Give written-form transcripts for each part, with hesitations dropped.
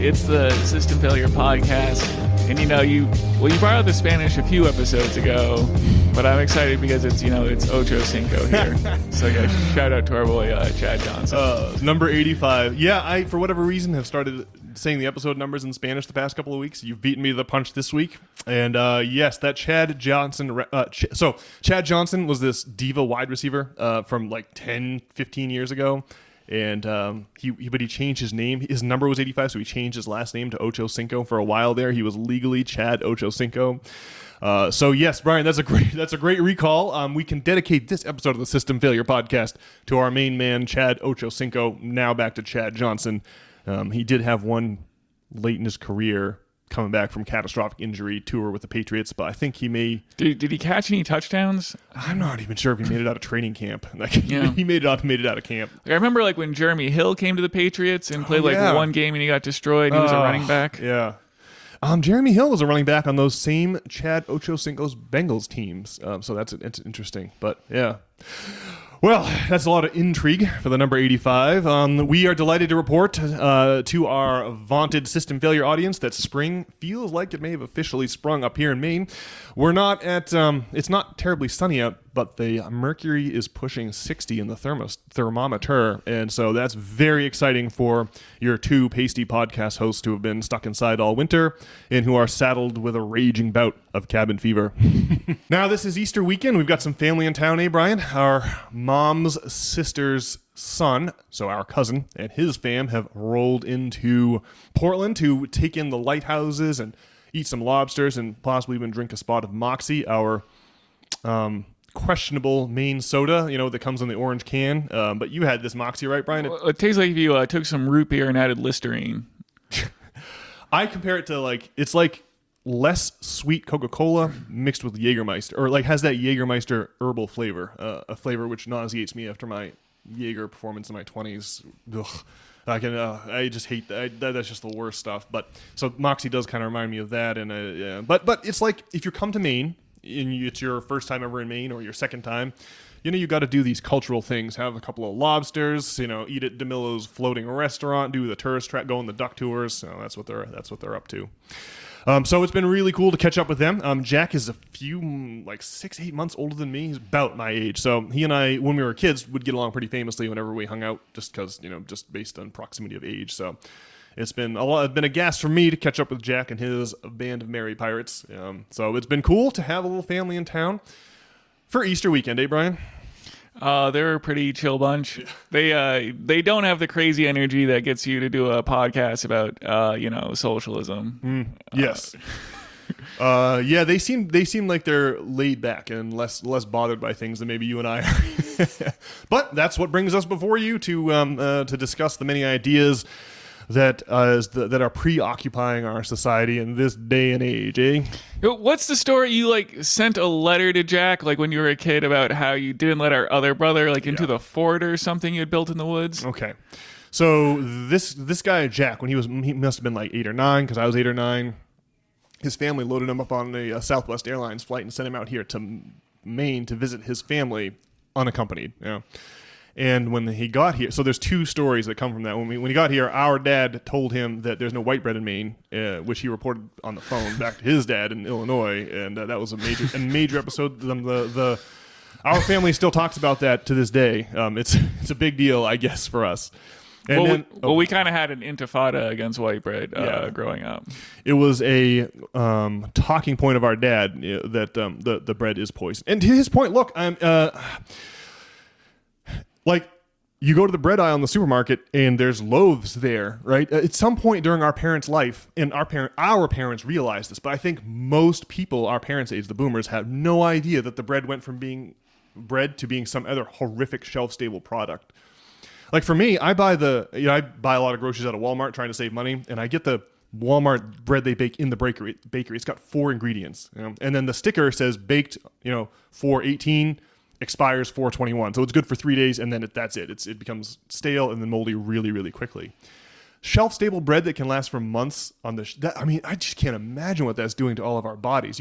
It's the System Failure Podcast. And you brought out the Spanish a few episodes ago, but I'm excited because it's Ocho Cinco here. So yeah, shout out to our boy Chad Johnson. Number 85. Yeah, I, for whatever reason, have started saying the episode numbers in Spanish the past couple of weeks. You've beaten me to the punch this week. And yes, that Chad Johnson. So Chad Johnson was this diva wide receiver from like 10, 15 years ago. And he changed his name. His number was 85, so he changed his last name to Ocho Cinco. For a while there, he was legally Chad Ocho Cinco. So yes, Brian, that's a great recall. We can dedicate this episode of the System Failure Podcast to our main man, Chad Ocho Cinco. Now back to Chad Johnson. He did have one late in his career coming back from catastrophic injury tour with the Patriots, but I think he may... Did he catch any touchdowns? I'm not even sure if he made it out of training camp. He made it out of camp. I remember when Jeremy Hill came to the Patriots and played one game and he got destroyed. He was a running back. Yeah. Jeremy Hill was a running back on those same Chad Ocho Cinco's Bengals teams. So it's interesting. But yeah. Well, that's a lot of intrigue for the number 85. We are delighted to report to our vaunted system failure audience that spring feels like it may have officially sprung up here in Maine. We're not at, it's not terribly sunny out, but the mercury is pushing 60 in the thermometer. And so that's very exciting for your two pasty podcast hosts who have been stuck inside all winter and who are saddled with a raging bout of cabin fever. Now, this is Easter weekend. We've got some family in town, Brian? Our mom's sister's son, so our cousin, and his fam have rolled into Portland to take in the lighthouses and eat some lobsters and possibly even drink a spot of Moxie, our questionable Maine soda, that comes in the orange can. But you had this Moxie, right, Brian? It tastes like if you took some root beer and added Listerine. I compare it to it's like less sweet Coca-Cola mixed with Jägermeister, or has that Jägermeister herbal flavor, a flavor which nauseates me after my Jaeger performance in my 20s. Ugh. I just hate that. That's just the worst stuff. But so Moxie does kind of remind me of that. And yeah. But it's like if you come to Maine and it's your first time ever in Maine or your second time, you got to do these cultural things. Have a couple of lobsters, eat at DeMillo's floating restaurant, do the tourist track, go on the duck tours. So that's what they're up to. So it's been really cool to catch up with them. Jack is a few, 6-8 months older than me. He's about my age. So he and I, when we were kids, would get along pretty famously whenever we hung out, just because, just based on proximity of age. So it's been a gas for me to catch up with Jack and his band of merry pirates. So it's been cool to have a little family in town for Easter weekend, Brian? They're a pretty chill bunch. They don't have the crazy energy that gets you to do a podcast about socialism. Yes. Yeah, they seem like they're laid back and less bothered by things than maybe you and I are. But that's what brings us before you to discuss the many ideas that are preoccupying our society in this day and age, eh? What's the story? You sent a letter to Jack when you were a kid about how you didn't let our other brother into the fort or something you had built in the woods? Okay. So this guy Jack, when he must have been 8 or 9, because I was 8 or 9, his family loaded him up on a Southwest Airlines flight and sent him out here to Maine to visit his family unaccompanied. And when he got here, so there's two stories that come from that. When he got here, our dad told him that there's no white bread in Maine, which he reported on the phone back to his dad in Illinois, and that was a major episode. Our family still talks about that to this day. It's a big deal, I guess, for us. And we kind of had an intifada against white bread growing up. It was a talking point of our dad that the bread is poison. And to his point, look, you go to the bread aisle in the supermarket and there's loaves there, right? At some point during our parents' life, and our parents realized this, but I think most people, our parents' age, the boomers, have no idea that the bread went from being bread to being some other horrific shelf-stable product. For me, I buy a lot of groceries out of Walmart trying to save money, and I get the Walmart bread they bake in the bakery. It's got 4 ingredients, and then the sticker says baked, 4/18. Expires 4/21, so it's good for 3 days, and then that's it. It becomes stale and then moldy really, really quickly. Shelf-stable bread that can last for months on I just can't imagine what that's doing to all of our bodies.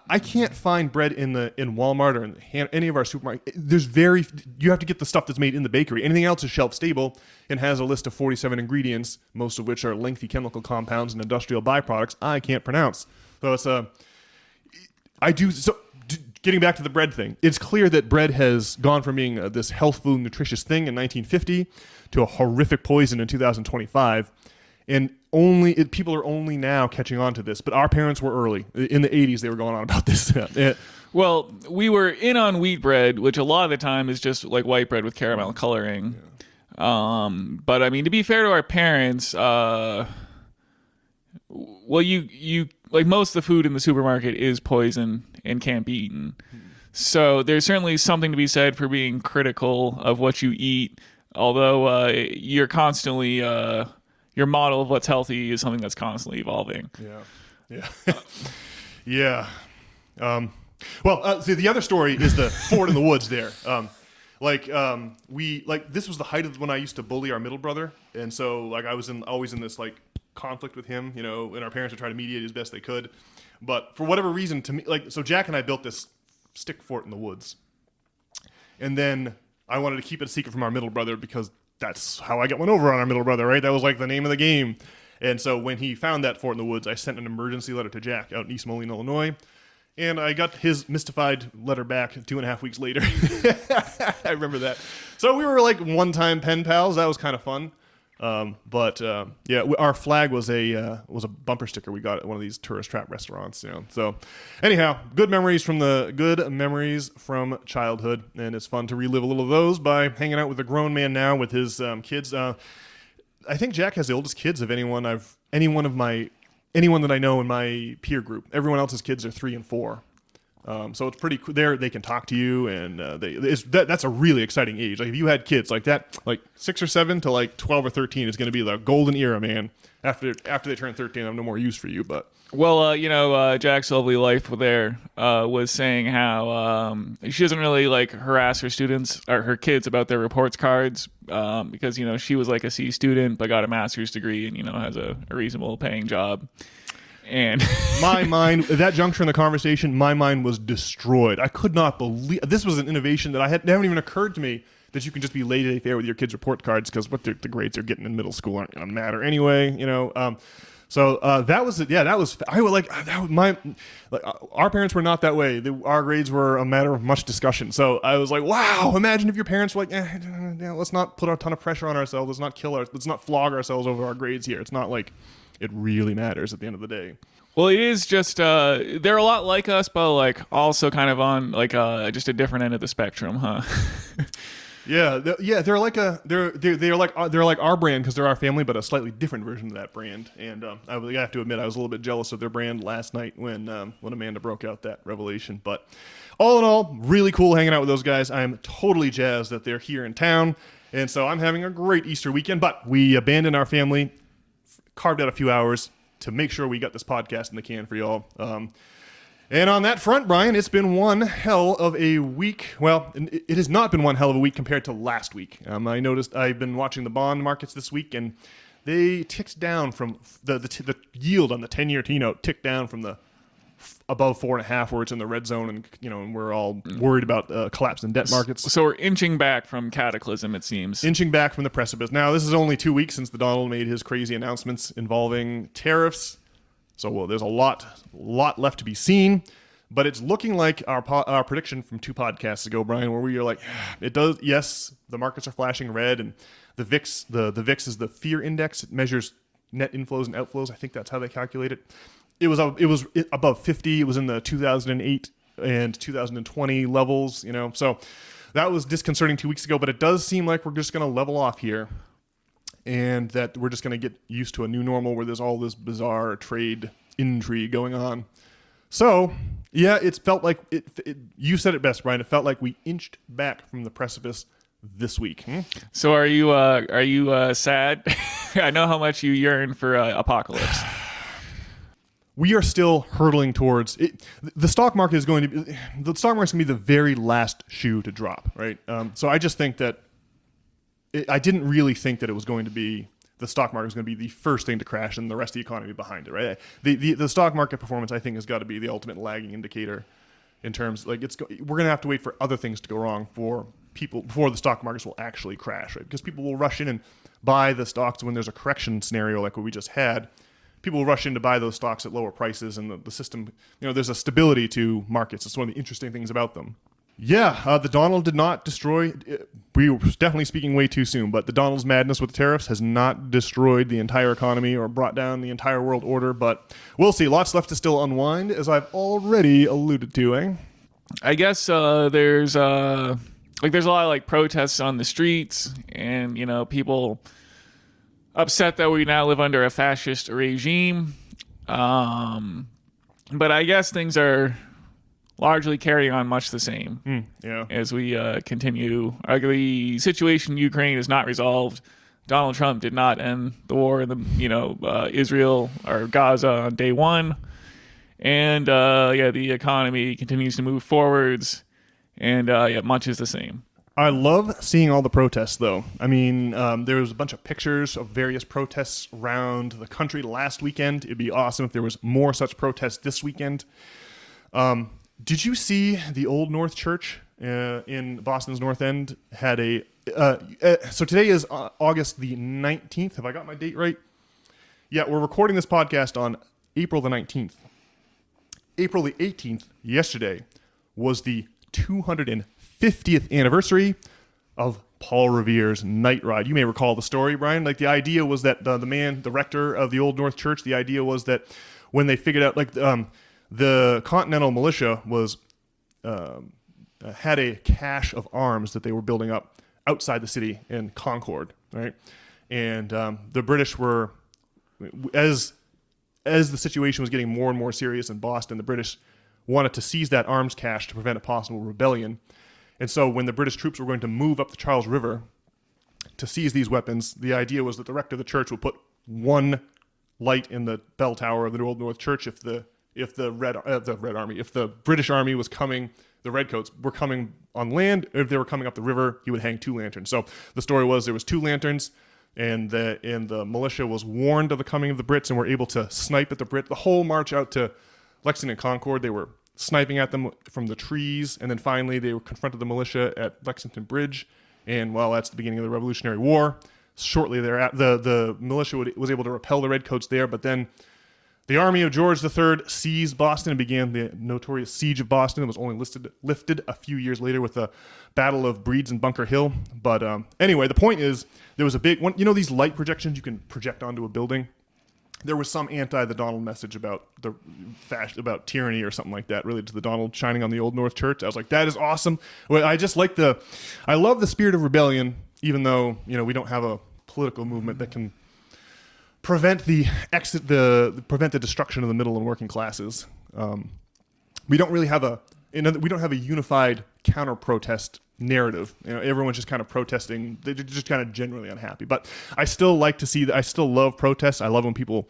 I can't find bread in Walmart or in any of our supermarkets. You have to get the stuff that's made in the bakery. Anything else is shelf stable and has a list of 47 ingredients, most of which are lengthy chemical compounds and industrial byproducts I can't pronounce. So it's getting back to the bread thing, it's clear that bread has gone from being this health food, nutritious thing in 1950 to a horrific poison in 2025. And people are only now catching on to this. But our parents were early. In the 80s, they were going on about this. Well, we were in on wheat bread, which a lot of the time is just like white bread with caramel coloring. Yeah. But I mean, to be fair to our parents, well, you like most of the food in the supermarket is poison and can't be eaten. So there's certainly something to be said for being critical of what you eat, although you're constantly your model of what's healthy is something that's constantly evolving. Yeah. See, the other story is the fort in the woods there. This was the height of when I used to bully our middle brother, and so like I was always in this like conflict with him, and our parents would try to mediate as best they could. But for whatever reason, to me, so Jack and I built this stick fort in the woods. And then I wanted to keep it a secret from our middle brother because that's how I got one over on our middle brother, right? That was like the name of the game. And so when he found that fort in the woods, I sent an emergency letter to Jack out in East Moline, Illinois. And I got his mystified letter back 2.5 weeks later. I remember that. So we were like one-time pen pals. That was kind of fun. Our flag was a bumper sticker we got at one of these tourist trap restaurants. So anyhow, good memories from childhood, and it's fun to relive a little of those by hanging out with a grown man now with his kids. I think Jack has the oldest kids of anyone that I know in my peer group. Everyone else's kids are 3 and 4. So it's pretty cool. They can talk to you, and that's a really exciting age. Like if you had kids like that, like 6 or 7 to like 12 or 13 is going to be the golden era, man. After they turn 13, I have no more use for you. But Jack's lovely wife there was saying how she doesn't really like harass her students or her kids about their reports cards because she was like a C student but got a master's degree and has a reasonable paying job. And my mind, at that juncture in the conversation, my mind was destroyed. I could not believe this was an innovation that haven't even occurred to me, that you can just be laissez-faire with your kids' report cards because what the grades they're getting in middle school aren't going to matter anyway. So that was it. Yeah, that was. I would our parents were not that way. Our grades were a matter of much discussion. So I was like, wow. Imagine if your parents were like, let's not put a ton of pressure on ourselves. Let's not flog ourselves over our grades here. It's not like it really matters at the end of the day. Well, it is just they're a lot like us, but like also kind of on like just a different end of the spectrum, huh? They're like our brand because they're our family, but a slightly different version of that brand. And I have to admit, I was a little bit jealous of their brand last night when Amanda broke out that revelation. But all in all, really cool hanging out with those guys. I'm totally jazzed that they're here in town, and so I'm having a great Easter weekend. But we abandoned our family, carved out a few hours to make sure we got this podcast in the can for y'all. And on that front, Brian, it's been one hell of a week. Well, it has not been one hell of a week compared to last week. I noticed I've been watching the bond markets this week, and they ticked down from the yield on the 10-year T-note ticked down from the above 4.5 where it's in the red zone, and we're all worried about collapse in debt markets. So we're inching back from cataclysm, it seems. Inching back from the precipice. Now, this is only 2 weeks since the Donald made his crazy announcements involving tariffs. So there's a lot left to be seen, but it's looking like our prediction from 2 podcasts ago, Brian, where we are like, it does. Yes, the markets are flashing red, and the VIX, the VIX is the fear index. It measures net inflows and outflows. I think that's how they calculate it. It was above 50. It was in the 2008 and 2020 levels. So that was disconcerting 2 weeks ago. But it does seem like we're just going to level off here, and that we're just going to get used to a new normal where there's all this bizarre trade intrigue going on. So, yeah, it's felt like you said it best, Brian. It felt like we inched back from the precipice this week. So are you sad? I know how much you yearn for apocalypse. We are still hurtling towards it. The stock market is going to be the very last shoe to drop, right? So I just think that I didn't really think that it was going to be the stock market is going to be the first thing to crash and the rest of the economy behind it, right? The stock market performance, I think, has got to be the ultimate lagging indicator in terms, like, we're going to have to wait for other things to go wrong for people before the stock markets will actually crash, right? Because people will rush in and buy the stocks when there's a correction scenario like what we just had. People will rush in to buy those stocks at lower prices, and the system, there's a stability to markets. It's one of the interesting things about them. Yeah, the Donald did not destroy. We were definitely speaking way too soon, but the Donald's madness with the tariffs has not destroyed the entire economy or brought down the entire world order. But we'll see. Lots left to still unwind, as I've already alluded to. I guess there's a lot of like protests on the streets, and people upset that we now live under a fascist regime. But I guess things are largely carrying on much the same as we continue. The situation in Ukraine is not resolved. Donald Trump did not end the war in the Israel or Gaza on day one, and the economy continues to move forwards, and much is the same. I love seeing all the protests, though. I mean, there was a bunch of pictures of various protests around the country last weekend. It'd be awesome if there was more such protests this weekend. Did you see the Old North Church in Boston's North End had a... so today is August the 19th. Have I got my date right? Yeah, we're recording this podcast on April the 19th. April the 18th, yesterday, was the 250th anniversary of Paul Revere's night ride. You may recall the story, Brian. Like, the idea was that the rector of the Old North Church, the idea was that when they figured out, like... the Continental Militia had a cache of arms that they were building up outside the city in Concord, right? And the British were, as the situation was getting more and more serious in Boston, the British wanted to seize that arms cache to prevent a possible rebellion. And so when the British troops were going to move up the Charles River to seize these weapons, the idea was that the rector of the church would put one light in the bell tower of the Old North Church if the British army was coming, the redcoats were coming on land. If they were coming up the river, he would hang two lanterns. So the story was there was two lanterns, and the militia was warned of the coming of the Brits and were able to snipe at the Brits. The whole march out to Lexington Concord, they were sniping at them from the trees, and then finally they confronted the militia at Lexington Bridge, and that's the beginning of the Revolutionary War. Shortly thereafter, the militia was able to repel the redcoats there, but then the army of George III seized Boston and began the notorious siege of Boston. It was only lifted a few years later with the Battle of Breeds and Bunker Hill. But anyway, the point is, there was a big one. These light projections you can project onto a building? There was some the Donald message about about tyranny or something like that related to the Donald shining on the Old North Church. I was like, that is awesome. Well, I love the spirit of rebellion, even though we don't have a political movement that can prevent the destruction of the middle and working classes. We don't really have a unified counter protest narrative. Everyone's just kind of protesting. They're just kind of generally unhappy. But I still like to see that. I still love protests. I love when people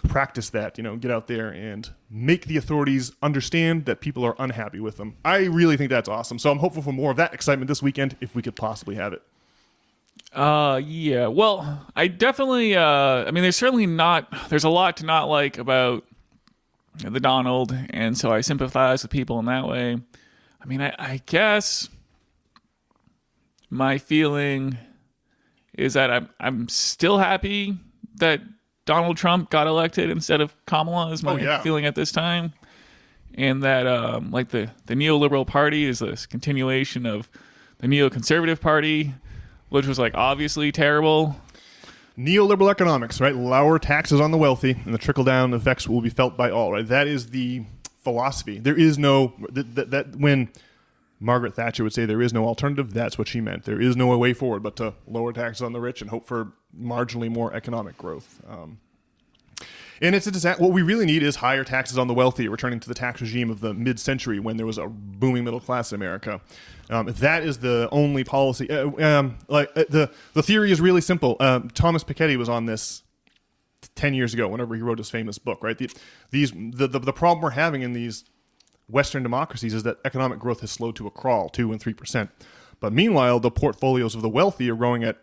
practice that. Get out there and make the authorities understand that people are unhappy with them. I really think that's awesome. So I'm hopeful for more of that excitement this weekend if we could possibly have it. Yeah. Well, I definitely, there's a lot to not like about the Donald, and so I sympathize with people in that way. I mean, I guess my feeling is that I'm still happy that Donald Trump got elected instead of Kamala is my feeling at this time. And that, the neoliberal party is this continuation of the neoconservative party, which was obviously terrible. Neoliberal economics, right? Lower taxes on the wealthy, and the trickle-down effects will be felt by all, right? That is the philosophy. There is no... that when Margaret Thatcher would say there is no alternative, that's what she meant. There is no way forward but to lower taxes on the rich and hope for marginally more economic growth. And it's a disaster. What we really need is higher taxes on the wealthy, returning to the tax regime of the mid-century when there was a booming middle class in America. That is the only policy. The theory is really simple. Thomas Piketty was on this 10 years ago, whenever he wrote his famous book. Right, the problem we're having in these Western democracies is that economic growth has slowed to a crawl, 2% and 3%. But meanwhile, the portfolios of the wealthy are growing at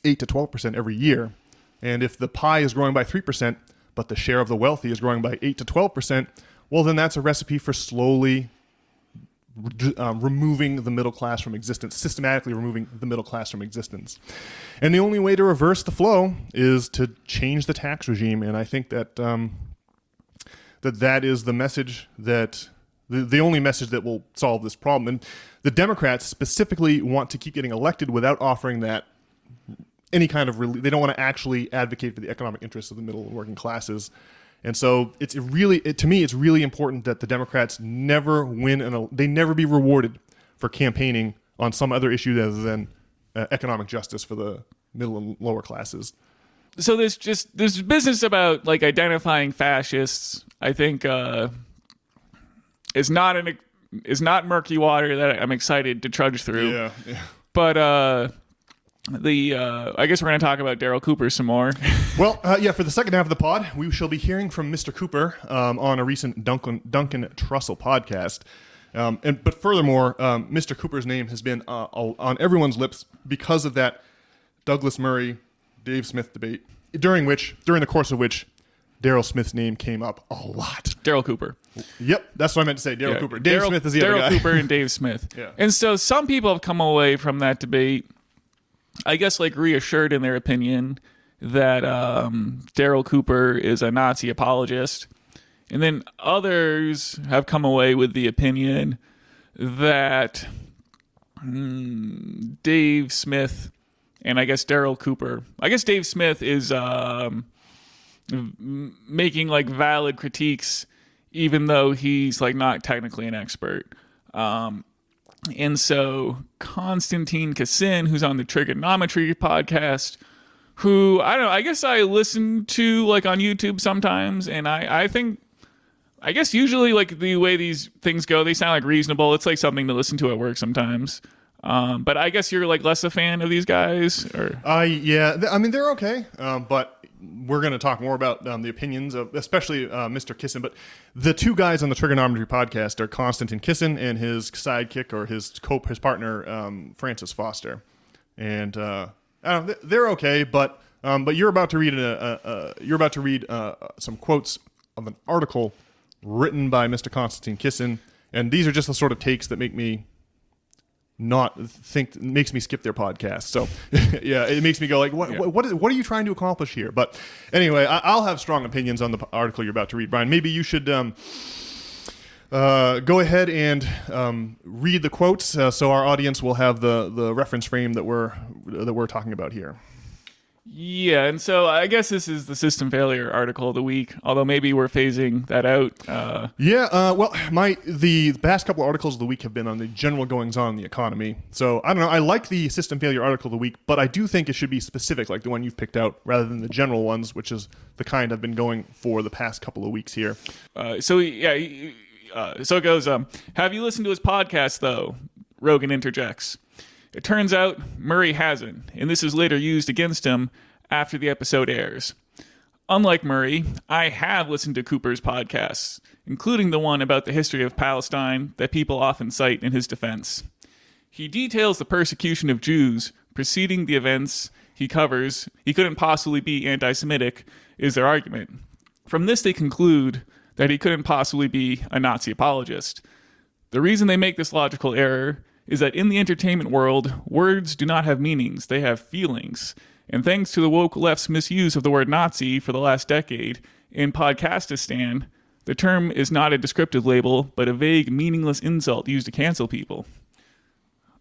8 to 12% every year. And if the pie is growing by 3%, but the share of the wealthy is growing by 8 to 12%, well, then that's a recipe for slowly removing the middle class from existence, systematically removing the middle class from existence. And the only way to reverse the flow is to change the tax regime. And I think that that is the message that the only message that will solve this problem. And the Democrats specifically want to keep getting elected without offering that any kind of relief. They don't want to actually advocate for the economic interests of the middle and working classes. And so to me, it's really important that the Democrats never win they never be rewarded for campaigning on some other issue other than economic justice for the middle and lower classes. So there's business about like identifying fascists. I think is not murky water that I'm excited to trudge through. Yeah. But I guess we're going to talk about Daryl Cooper some more. Well, for the second half of the pod, we shall be hearing from Mr. Cooper on a recent Duncan Trussell podcast. But furthermore, Mr. Cooper's name has been on everyone's lips because of that Douglas Murray, Dave Smith debate, during the course of which Daryl Smith's name came up a lot. Daryl Cooper. Yep, that's what I meant to say. Daryl Cooper. Dave Smith is the other guy. Daryl Cooper and Dave Smith. Yeah. And so some people have come away from that debate, I guess, like reassured in their opinion that Daryl Cooper is a Nazi apologist. And then others have come away with the opinion that Dave Smith and I guess Daryl Cooper, I guess Dave Smith is making like valid critiques even though he's like not technically an expert. And so Konstantin Kassin, who's on the Trigonometry podcast, who, I don't know, I guess I listen to like on YouTube sometimes, and I think, I guess usually like the way these things go, they sound like reasonable. It's like something to listen to at work sometimes. But I guess you're like less a fan of these guys, or? Yeah, I mean, they're okay, but we're going to talk more about the opinions of, especially Mr. Kissin. But the two guys on the Trigonometry podcast are Konstantin Kissin and his sidekick or his partner, Francis Foster. And they're okay, but you're about to read some quotes of an article written by Mr. Konstantin Kissin, and these are just the sort of takes that make me makes me skip their podcast. So yeah, it makes me go like, what are you trying to accomplish here? But anyway, I'll have strong opinions on the article you're about to read, Brian. Maybe you should go ahead and read the quotes so our audience will have the reference frame that we're talking about here. Yeah, and so I guess this is the system failure article of the week, although maybe we're phasing that out. Well, the past couple of articles of the week have been on the general goings-on in the economy. So, I don't know, I like the system failure article of the week, but I do think it should be specific, like the one you've picked out, rather than the general ones, which is the kind I've been going for the past couple of weeks here. So it goes, have you listened to his podcast, though? Rogan interjects. It turns out Murray hasn't, and this is later used against him after the episode airs. Unlike Murray, I have listened to Cooper's podcasts, including the one about the history of Palestine that people often cite in his defense. He details the persecution of Jews preceding the events he covers. He couldn't possibly be anti-Semitic, is their argument. From this, they conclude that he couldn't possibly be a Nazi apologist. The reason they make this logical error is that in the entertainment world, words do not have meanings, they have feelings. And thanks to the woke left's misuse of the word Nazi for the last decade, in Podcastistan, the term is not a descriptive label, but a vague, meaningless insult used to cancel people.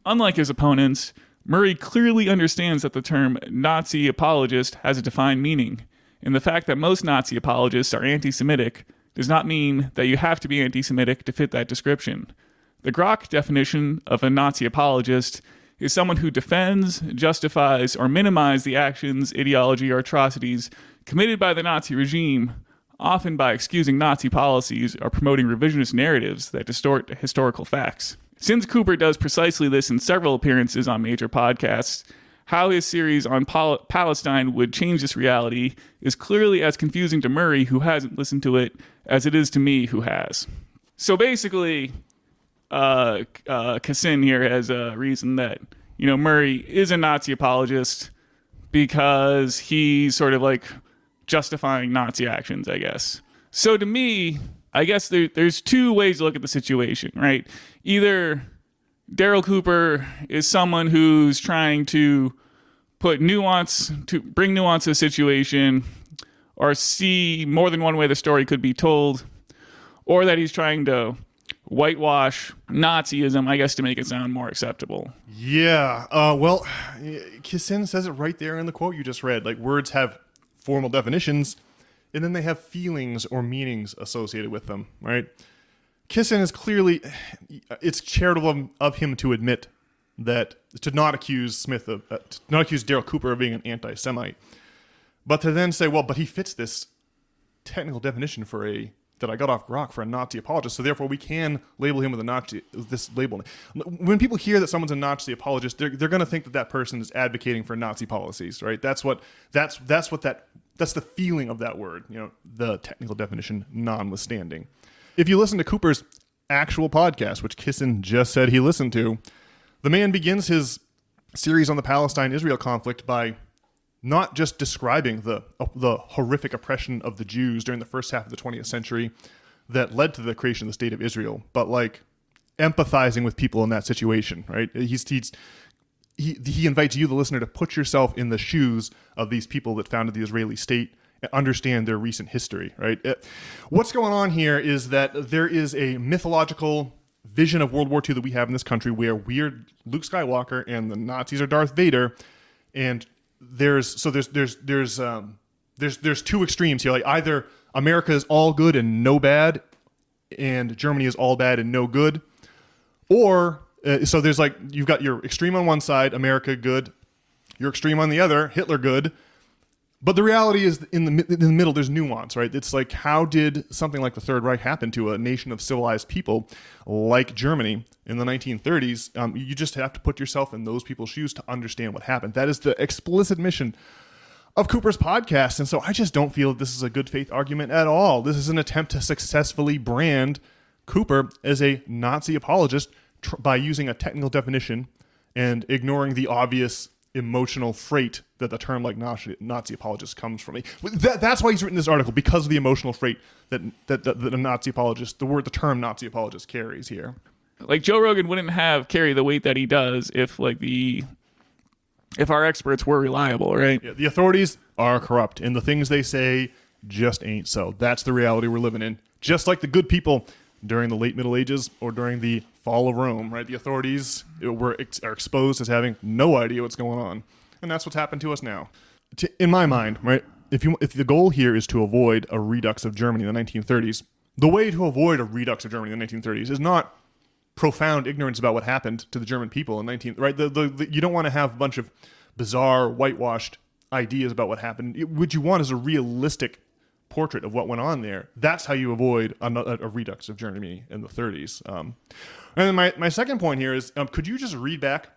Unlike his opponents, Murray clearly understands that the term Nazi apologist has a defined meaning, and the fact that most Nazi apologists are anti-Semitic does not mean that you have to be anti-Semitic to fit that description. The Grok definition of a Nazi apologist is someone who defends, justifies, or minimizes the actions, ideology, or atrocities committed by the Nazi regime, often by excusing Nazi policies or promoting revisionist narratives that distort historical facts. Since Cooper does precisely this in several appearances on major podcasts, how his series on Palestine would change this reality is clearly as confusing to Murray, who hasn't listened to it, as it is to me, who has. So basically, Kassin here has a reason that, Murray is a Nazi apologist because he's sort of like justifying Nazi actions, I guess. So to me, I guess there's two ways to look at the situation, right? Either Daryl Cooper is someone who's trying to bring nuance to the situation, or see more than one way the story could be told, or that he's trying to whitewash Nazism, I guess, to make it sound more acceptable. Yeah. Well, Kissin says it right there in the quote you just read. Like, words have formal definitions, and then they have feelings or meanings associated with them, right? Kissin is clearly, it's charitable of him to admit that, to not accuse Daryl Cooper of being an anti-Semite, but to then say, well, but he fits this technical definition that I got off Grok for a Nazi apologist, so therefore we can label him with this label. When people hear that someone's a Nazi apologist, they're going to think that person is advocating for Nazi policies, right? That's the feeling of that word, the technical definition notwithstanding. If you listen to Cooper's actual podcast, which Kissin just said he listened to, the man begins his series on the Palestine-Israel conflict by not just describing the horrific oppression of the Jews during the first half of the 20th century that led to the creation of the State of Israel, but like empathizing with people in that situation, right? He invites you, the listener, to put yourself in the shoes of these people that founded the Israeli state and understand their recent history, right? What's going on here is that there is a mythological vision of World War II that we have in this country where we're Luke Skywalker and the Nazis are Darth Vader, and there's two extremes here. Like, either America is all good and no bad, and Germany is all bad and no good, or so there's like, you've got your extreme on one side, America good, your extreme on the other, Hitler good. But the reality is, in the middle, there's nuance, right? It's like, how did something like the Third Reich happen to a nation of civilized people like Germany in the 1930s? You just have to put yourself in those people's shoes to understand what happened. That is the explicit mission of Cooper's podcast. And so I just don't feel that this is a good faith argument at all. This is an attempt to successfully brand Cooper as a Nazi apologist by using a technical definition and ignoring the obvious emotional freight that the term like Nazi apologist comes from. That's why he's written this article, because of the emotional freight that a Nazi apologist, the term Nazi apologist carries here. Like, Joe Rogan wouldn't carry the weight that he does if our experts were reliable, right? Yeah, the authorities are corrupt, and the things they say just ain't so. That's the reality we're living in. Just like the good people during the late Middle Ages or during the fall of Rome, right? The authorities are exposed as having no idea what's going on. And that's what's happened to us now. In my mind, right, if the goal here is to avoid a redux of Germany in the 1930s, the way to avoid a redux of Germany in the 1930s is not profound ignorance about what happened to the German people in right? You don't want to have a bunch of bizarre, whitewashed ideas about what happened. What you want is a realistic portrait of what went on there. That's how you avoid a redux of Germany in the 30s. And then my second point here is, could you just read back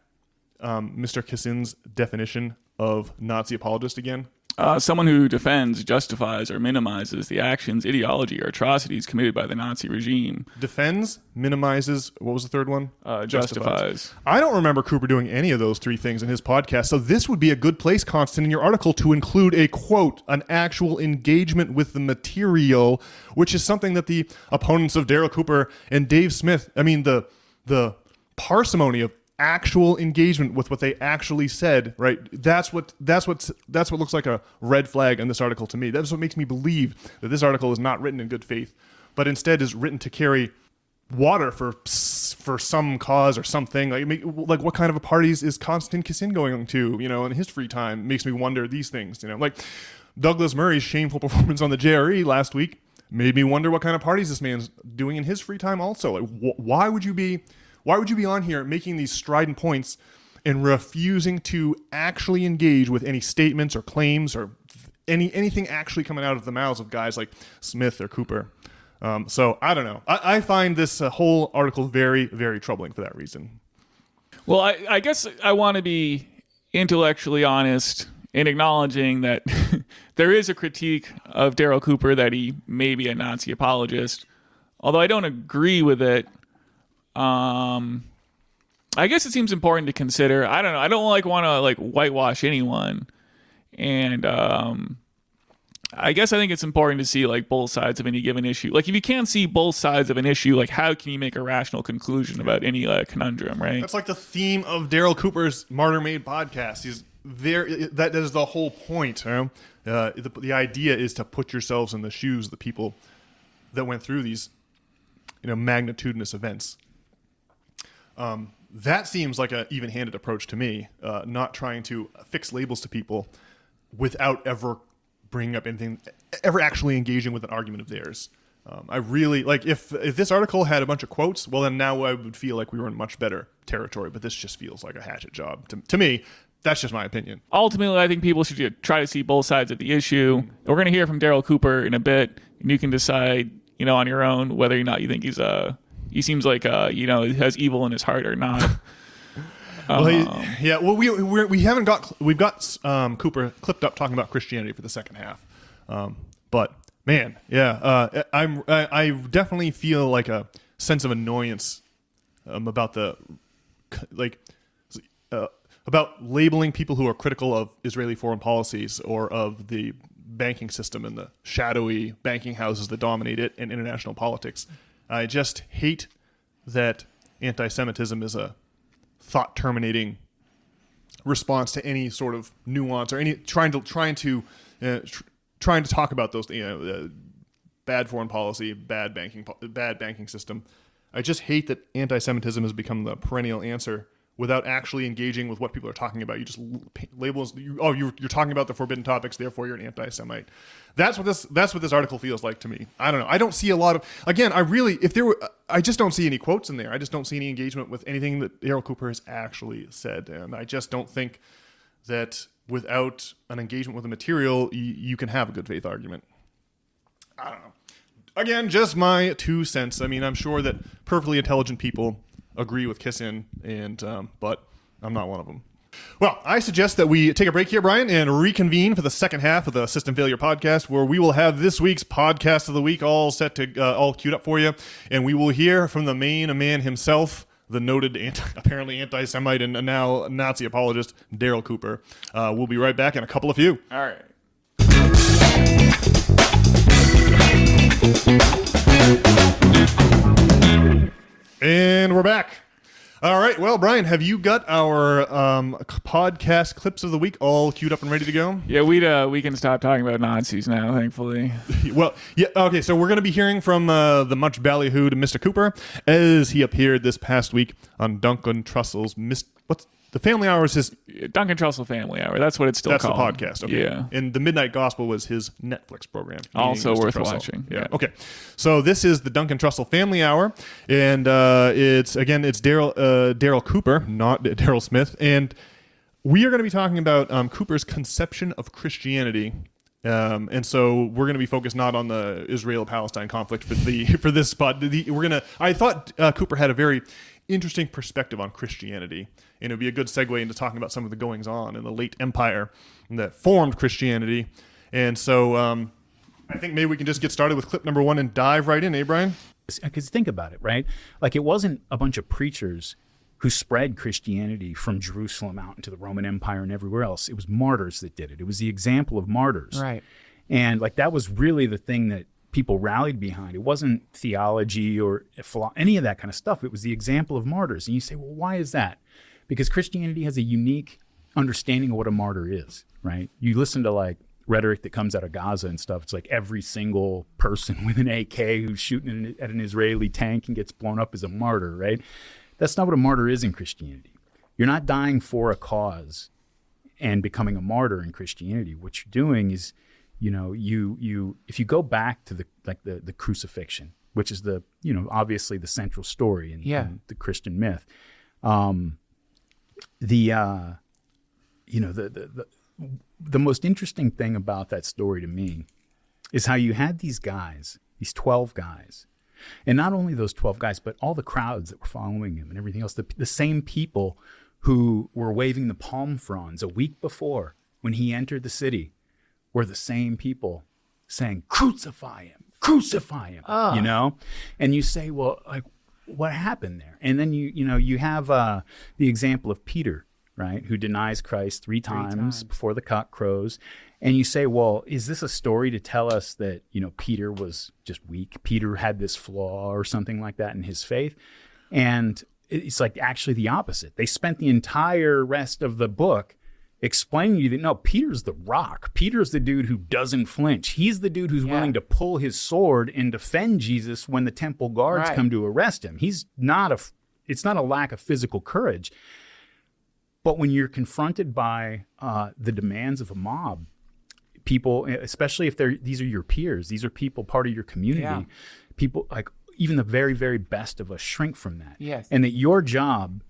Mr. Kissin's definition of Nazi apologist again? Someone who defends, justifies, or minimizes the actions, ideology, or atrocities committed by the Nazi regime. Defends, minimizes, what was the third one? Justifies. I don't remember Cooper doing any of those three things in his podcast, so this would be a good place, Constant, in your article to include a quote, an actual engagement with the material, which is something that the opponents of Daryl Cooper and Dave Smith, the parsimony of actual engagement with what they actually said, right? That's what looks like a red flag in this article to me. That's what makes me believe that this article is not written in good faith, but instead is written to carry water for some cause or something. Like what kind of a parties is Konstantin Kissin going to, in his free time? Makes me wonder these things, Like Douglas Murray's shameful performance on the JRE last week made me wonder what kind of parties this man's doing in his free time also. Like, why would you be on here making these strident points and refusing to actually engage with any statements or claims or anything actually coming out of the mouths of guys like Smith or Cooper? So I don't know. I find this whole article very, very troubling for that reason. Well, I guess I want to be intellectually honest in acknowledging that there is a critique of Daryl Cooper that he may be a Nazi apologist, although I don't agree with it. I guess it seems important to consider. I don't know. I don't want to whitewash anyone. And I guess I think it's important to see like both sides of any given issue. Like if you can't see both sides of an issue, like how can you make a rational conclusion about any conundrum, right? That's like the theme of Daryl Cooper's Martyr Made podcast. He's there. That is the whole point. You know? The idea is to put yourselves in the shoes of the people that went through these, magnitudinous events. That seems like an even-handed approach to me. Not trying to fix labels to people without ever bringing up anything, ever actually engaging with an argument of theirs. I really like if this article had a bunch of quotes, well then now I would feel like we were in much better territory, but this just feels like a hatchet job to me. That's just my opinion. Ultimately, I think people should try to see both sides of the issue. We're going to hear from Daryl Cooper in a bit, and you can decide, on your own whether or not you think he seems like he has evil in his heart or not. Well, we've got Cooper clipped up talking about Christianity for the second half, but man, I definitely feel like a sense of annoyance about about labeling people who are critical of Israeli foreign policies or of the banking system and the shadowy banking houses that dominate it and international politics. I just hate that anti-Semitism is a thought-terminating response to any sort of nuance or any trying to talk about those bad foreign policy, bad banking system. I just hate that anti-Semitism has become the perennial answer without actually engaging with what people are talking about. You just labels. You're talking about the forbidden topics, therefore you're an anti-Semite. That's what this article feels like to me. I don't know. I don't see a lot of. Again, I just don't see any quotes in there. I just don't see any engagement with anything that Daryl Cooper has actually said, and I just don't think that without an engagement with the material, you can have a good faith argument. I don't know. Again, just my 2 cents. I mean, I'm sure that perfectly intelligent people agree with Kissin, but I'm not one of them. Well, I suggest that we take a break here, Brian, and reconvene for the second half of the System Failure Podcast, where we will have this week's podcast of the week all queued up for you, and we will hear from the main man himself, the noted apparently anti-Semite and now Nazi apologist, Daryl Cooper. We'll be right back in a couple of few. All right. And we're back. All right. Well, Brian, have you got our podcast clips of the week all queued up and ready to go? Yeah, we can stop talking about Nazis now, thankfully. Well, yeah. Okay, so we're going to be hearing from the much ballyhooed Mr. Cooper as he appeared this past week on Duncan Trussell's The Family Hour is his Duncan Trussell Family Hour. That's what it's still called. That's the podcast. Okay. Yeah. And the Midnight Gospel was his Netflix program. Also worth watching. Yeah. Okay. So this is the Duncan Trussell Family Hour, and it's Daryl Cooper, not Daryl Smith, and we are going to be talking about Cooper's conception of Christianity. And so we're going to be focused not on the Israel-Palestine conflict for this spot. I thought Cooper had a very interesting perspective on Christianity, and it would be a good segue into talking about some of the goings on in the late empire that formed Christianity. And so I think maybe we can just get started with clip number 1 and dive right in, Brian? Because think about it, right? Like it wasn't a bunch of preachers who spread Christianity from Jerusalem out into the Roman Empire and everywhere else. It was martyrs that did it. It was the example of martyrs. Right. And like that was really the thing that people rallied behind. It wasn't theology or any of that kind of stuff. It was the example of martyrs. And you say, well, why is that? Because Christianity has a unique understanding of what a martyr is, right? You listen to like rhetoric that comes out of Gaza and stuff. It's like every single person with an AK who's shooting at an Israeli tank and gets blown up is a martyr, right? That's not what a martyr is in Christianity. You're not dying for a cause and becoming a martyr in Christianity. What you're doing is, you if you go back to the crucifixion, which is obviously the central story in the Christian myth, the most interesting thing about that story to me is how you had these 12 guys, and not only those 12 guys, but all the crowds that were following him and everything else, the same people who were waving the palm fronds a week before when he entered the city were the same people saying, crucify him, and you say, well, like, what happened there? And then you have the example of Peter, right, who denies Christ three times before the cock crows. And you say, well, is this a story to tell us that, Peter was just weak? Peter had this flaw or something like that in his faith? And it's like actually the opposite. They spent the entire rest of the book explaining to you that, no, Peter's the rock. Peter's the dude who doesn't flinch. He's the dude who's willing to pull his sword and defend Jesus when the temple guards come to arrest him. It's not a lack of physical courage. But when you're confronted by the demands of a mob, people, especially if these are your peers, these are people part of your community, people like even the very, very best of us shrink from that. Yes. And that your job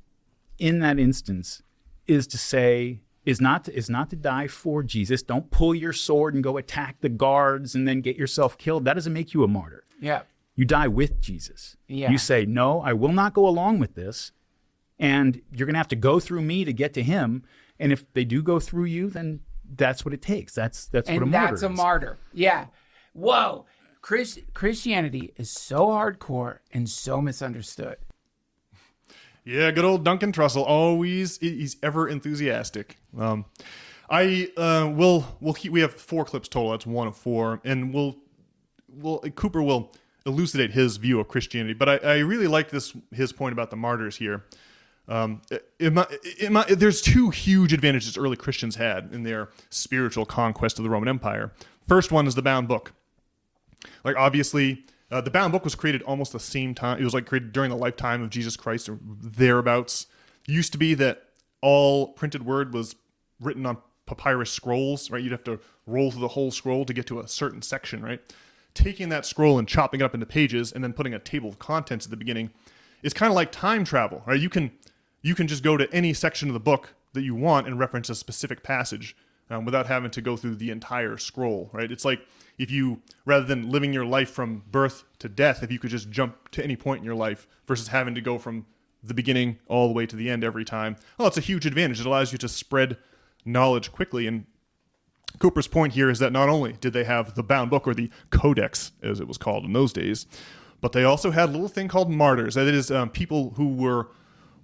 in that instance is not to die for Jesus. Don't pull your sword and go attack the guards and then get yourself killed. That doesn't make you a martyr. Yeah. You die with Jesus. Yeah. You say, no, I will not go along with this. And you're going to have to go through me to get to him. And if they do go through you, then that's what it takes. That's what a martyr is. And that's a martyr. Yeah. Whoa. Christianity is so hardcore and so misunderstood. Yeah, good old Duncan Trussell. He's ever enthusiastic. We have 4 clips total. That's 1 of 4, and Cooper will elucidate his view of Christianity. But I really like his point about the martyrs here. There's 2 huge advantages early Christians had in their spiritual conquest of the Roman Empire. First one is the bound book. Like obviously. The bound book was created almost the same time. It was like created during the lifetime of Jesus Christ or thereabouts. It used to be that all printed word was written on papyrus scrolls, right? You'd have to roll through the whole scroll to get to a certain section, right? Taking that scroll and chopping it up into pages and then putting a table of contents at the beginning is kind of like time travel, right? You can just go to any section of the book that you want and reference a specific passage without having to go through the entire scroll, right? It's like if you, rather than living your life from birth to death, if you could just jump to any point in your life versus having to go from the beginning all the way to the end every time. Well, it's a huge advantage. It allows you to spread knowledge quickly. And Cooper's point here is that not only did they have the bound book, or the codex, as it was called in those days, but they also had a little thing called martyrs. That is, people who were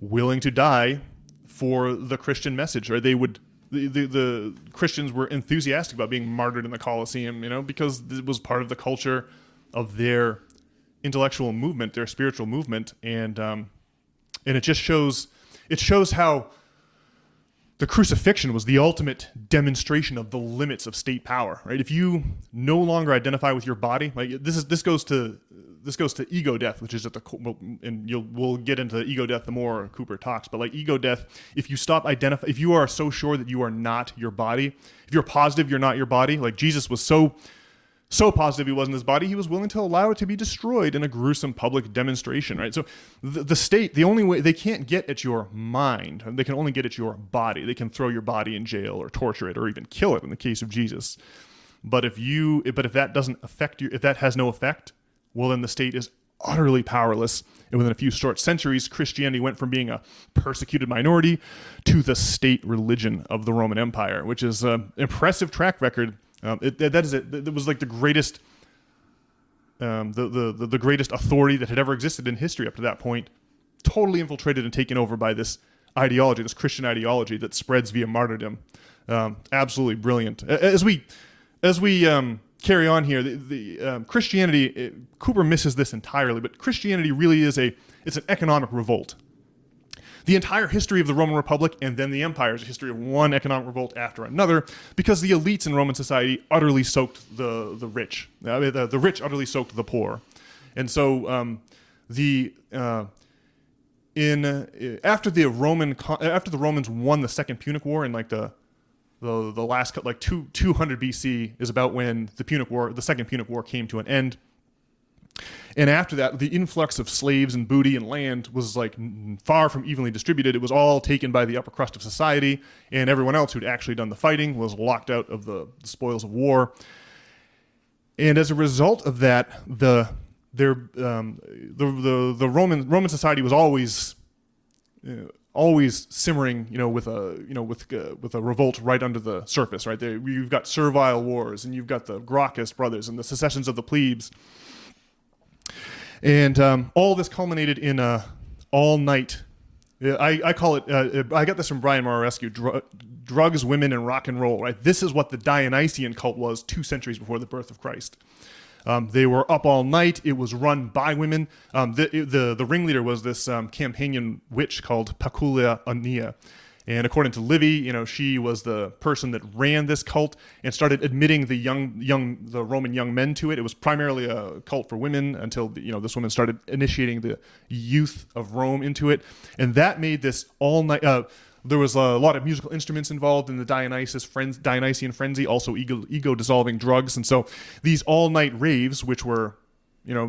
willing to die for the Christian message, right? They would... The Christians were enthusiastic about being martyred in the Colosseum, because it was part of the culture of their intellectual movement, their spiritual movement, and it just shows how the crucifixion was the ultimate demonstration of the limits of state power, right? If you no longer identify with your body, like this goes to ego death, which is at the and we'll get into ego death the more Cooper talks, but like ego death, if you are so sure that you are not your body, if you're positive you're not your body, like Jesus was so positive he wasn't his body, he was willing to allow it to be destroyed in a gruesome public demonstration, right? So the state, the only way, they can't get at your mind, they can only get at your body. They can throw your body in jail or torture it or even kill it in the case of Jesus. But if that doesn't affect you, if that has no effect, well, then the state is utterly powerless. And within a few short centuries, Christianity went from being a persecuted minority to the state religion of the Roman Empire, which is an impressive track record. It was like the greatest, the greatest authority that had ever existed in history up to that point, totally infiltrated and taken over by this ideology, this Christian ideology that spreads via martyrdom. Absolutely brilliant. As we carry on here, the Christianity, Cooper misses this entirely, but Christianity really is it's an economic revolt. The entire history of the Roman Republic and then the empire is a history of one economic revolt after another, because the elites in Roman society utterly soaked the rich. The rich utterly soaked the poor. And so after the Romans won the Second Punic War in like the last 200 BC is about when the Second Punic War came to an end. And after that, the influx of slaves and booty and land was like far from evenly distributed. It was all taken by the upper crust of society, and everyone else who'd actually done the fighting was locked out of the spoils of war. And as a result of that, the Roman society was always simmering, with a revolt right under the surface, right? You've got servile wars, and you've got the Gracchus brothers and the secessions of the plebes. And all this culminated in a all-night Yeah, I call it. I got this from Brian Maurescu. Drugs, women, and rock and roll. Right. This is what the Dionysian cult was 2 centuries before the birth of Christ. They were up all night. It was run by women. The ringleader was this Campanian witch called Paculia Unia. And according to Livy, she was the person that ran this cult and started admitting the Roman young men to it. It was primarily a cult for women until this woman started initiating the youth of Rome into it, and that made this all night. There was a lot of musical instruments involved in the Dionysian frenzy, also ego dissolving drugs, and so these all night raves, which were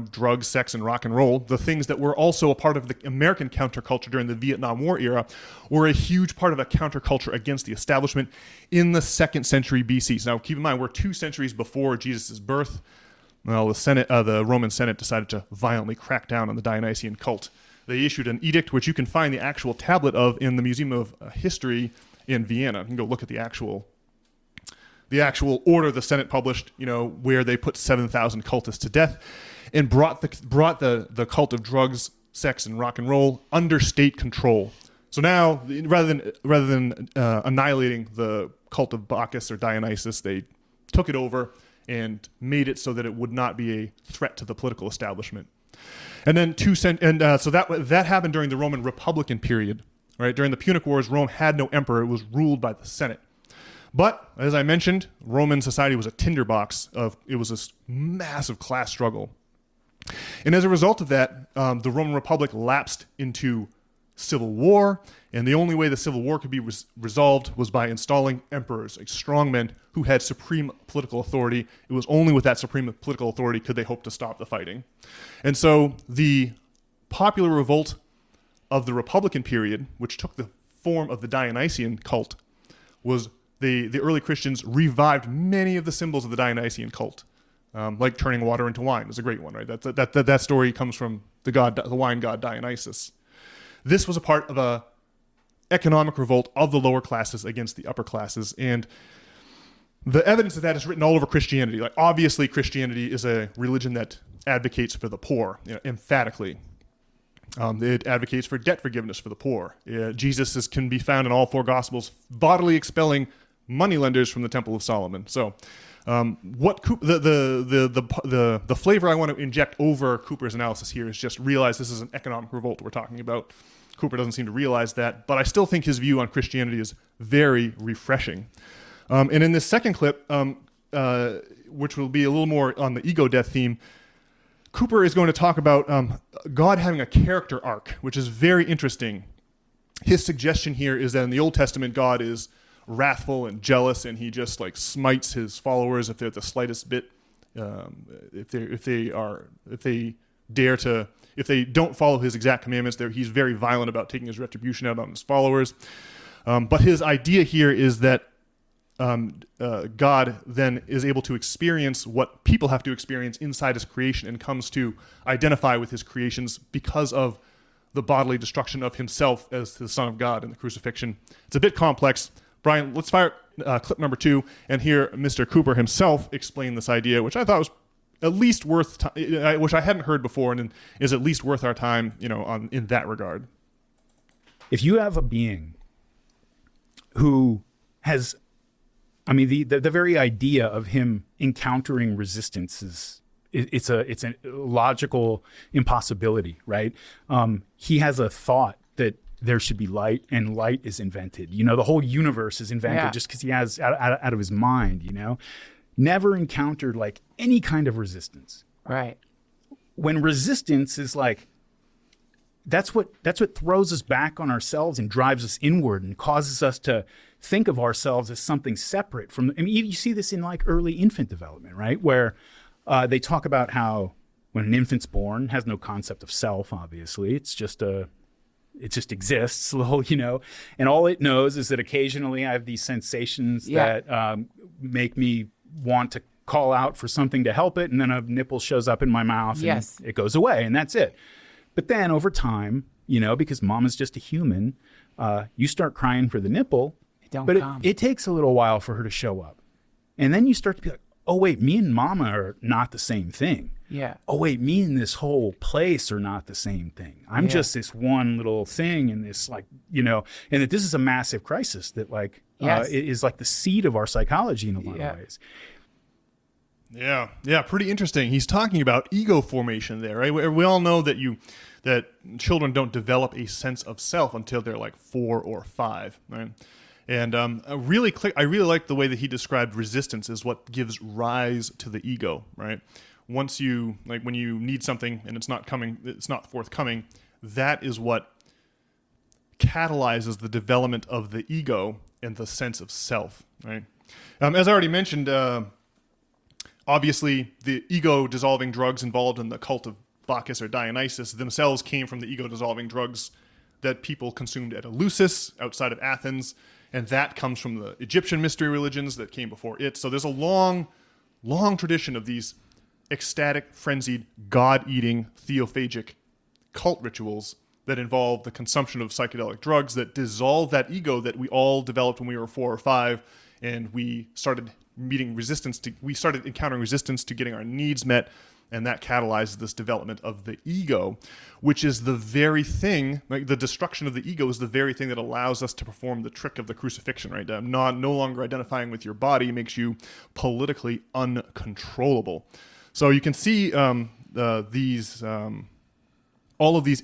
drugs, sex, and rock and roll, the things that were also a part of the American counterculture during the Vietnam War era, were a huge part of a counterculture against the establishment in the 2nd century BC. So now keep in mind, we're 2 centuries before Jesus' birth. Well, the Roman Senate decided to violently crack down on the Dionysian cult. They issued an edict, which you can find the actual tablet of in the Museum of History in Vienna. You can go look at the actual order the Senate published, where they put 7,000 cultists to death, and brought the cult of drugs, sex, and rock and roll under state control. So now, rather than annihilating the cult of Bacchus or Dionysus, they took it over and made it so that it would not be a threat to the political establishment. And then so that happened during the Roman Republican period. Right, during the Punic Wars, Rome had no emperor; it was ruled by the Senate. But as I mentioned, Roman society was a tinderbox it was this massive class struggle. And as a result of that, the Roman Republic lapsed into civil war, and the only way the civil war could be resolved was by installing emperors, like strong men who had supreme political authority. It was only with that supreme political authority could they hope to stop the fighting. And so the popular revolt of the Republican period, which took the form of the Dionysian cult, was the early Christians revived many of the symbols of the Dionysian cult. Like turning water into wine is a great one, right? That story comes from the wine god Dionysus. This was a part of a economic revolt of the lower classes against the upper classes, and the evidence of that is written all over Christianity. Like, obviously, Christianity is a religion that advocates for the poor, emphatically. It advocates for debt forgiveness for the poor. Jesus can be found in all 4 Gospels bodily expelling moneylenders from the Temple of Solomon. So. What the flavor I want to inject over Cooper's analysis here is just realize this is an economic revolt we're talking about. Cooper doesn't seem to realize that, but I still think his view on Christianity is very refreshing. And in this second clip, which will be a little more on the ego death theme, Cooper is going to talk about God having a character arc, which is very interesting. His suggestion here is that in the Old Testament, God is wrathful and jealous, and he just smites his followers if they're the slightest bit, if they don't follow his exact commandments. He's very violent about taking his retribution out on his followers. But his idea here is that God then is able to experience what people have to experience inside his creation, and comes to identify with his creations because of the bodily destruction of himself as the Son of God in the crucifixion. It's a bit complex. Brian, let's fire clip number 2 and hear Mr. Cooper himself explain this idea, which I thought was at least worth, which I hadn't heard before, and is at least worth our time, in that regard. If you have a being who has, the very idea of him encountering resistance it's a logical impossibility, right? He has a thought that there should be light, and light is invented. The whole universe is invented just because he has out of his mind, Never encountered any kind of resistance. Right. When resistance is that's what throws us back on ourselves and drives us inward and causes us to think of ourselves as something separate from, you see this in early infant development, right? Where they talk about how when an infant's born, has no concept of self, obviously. It just exists, and all it knows is that occasionally I have these sensations that make me want to call out for something to help it, and then a nipple shows up in my mouth and it goes away, and that's it. But then over time, because mom is just a human, you start crying for the nipple, It don't but come. it takes a little while for her to show up. And then you start to be like, oh wait, me and mama are not the same thing. Yeah. Oh wait, me and this whole place are not the same thing. I'm Yeah. just this one little thing in this, like, you know, and that this is a massive crisis that, like, Yes. is like the seed of our psychology in a lot Yeah. of ways. Yeah, pretty interesting. He's talking about ego formation there, right? We all know that children don't develop a sense of self until they're like 4 or 5, right? And I really like the way that he described resistance as what gives rise to the ego, right? Once you, like, when you need something and it's not forthcoming, that is what catalyzes the development of the ego and the sense of self, right? As I already mentioned, obviously the ego-dissolving drugs involved in the cult of Bacchus or Dionysus themselves came from the ego-dissolving drugs that people consumed at Eleusis outside of Athens, and that comes from the Egyptian mystery religions that came before it. So there's a long tradition of these ecstatic, frenzied, god-eating, theophagic cult rituals that involve the consumption of psychedelic drugs that dissolve that ego that we all developed when we were 4 or 5, and we started encountering resistance to getting our needs met, and that catalyzes this development of the ego, which is the very thing, like the destruction of the ego is the very thing that allows us to perform the trick of the crucifixion, right? No longer identifying with your body makes you politically uncontrollable. So you can see all of these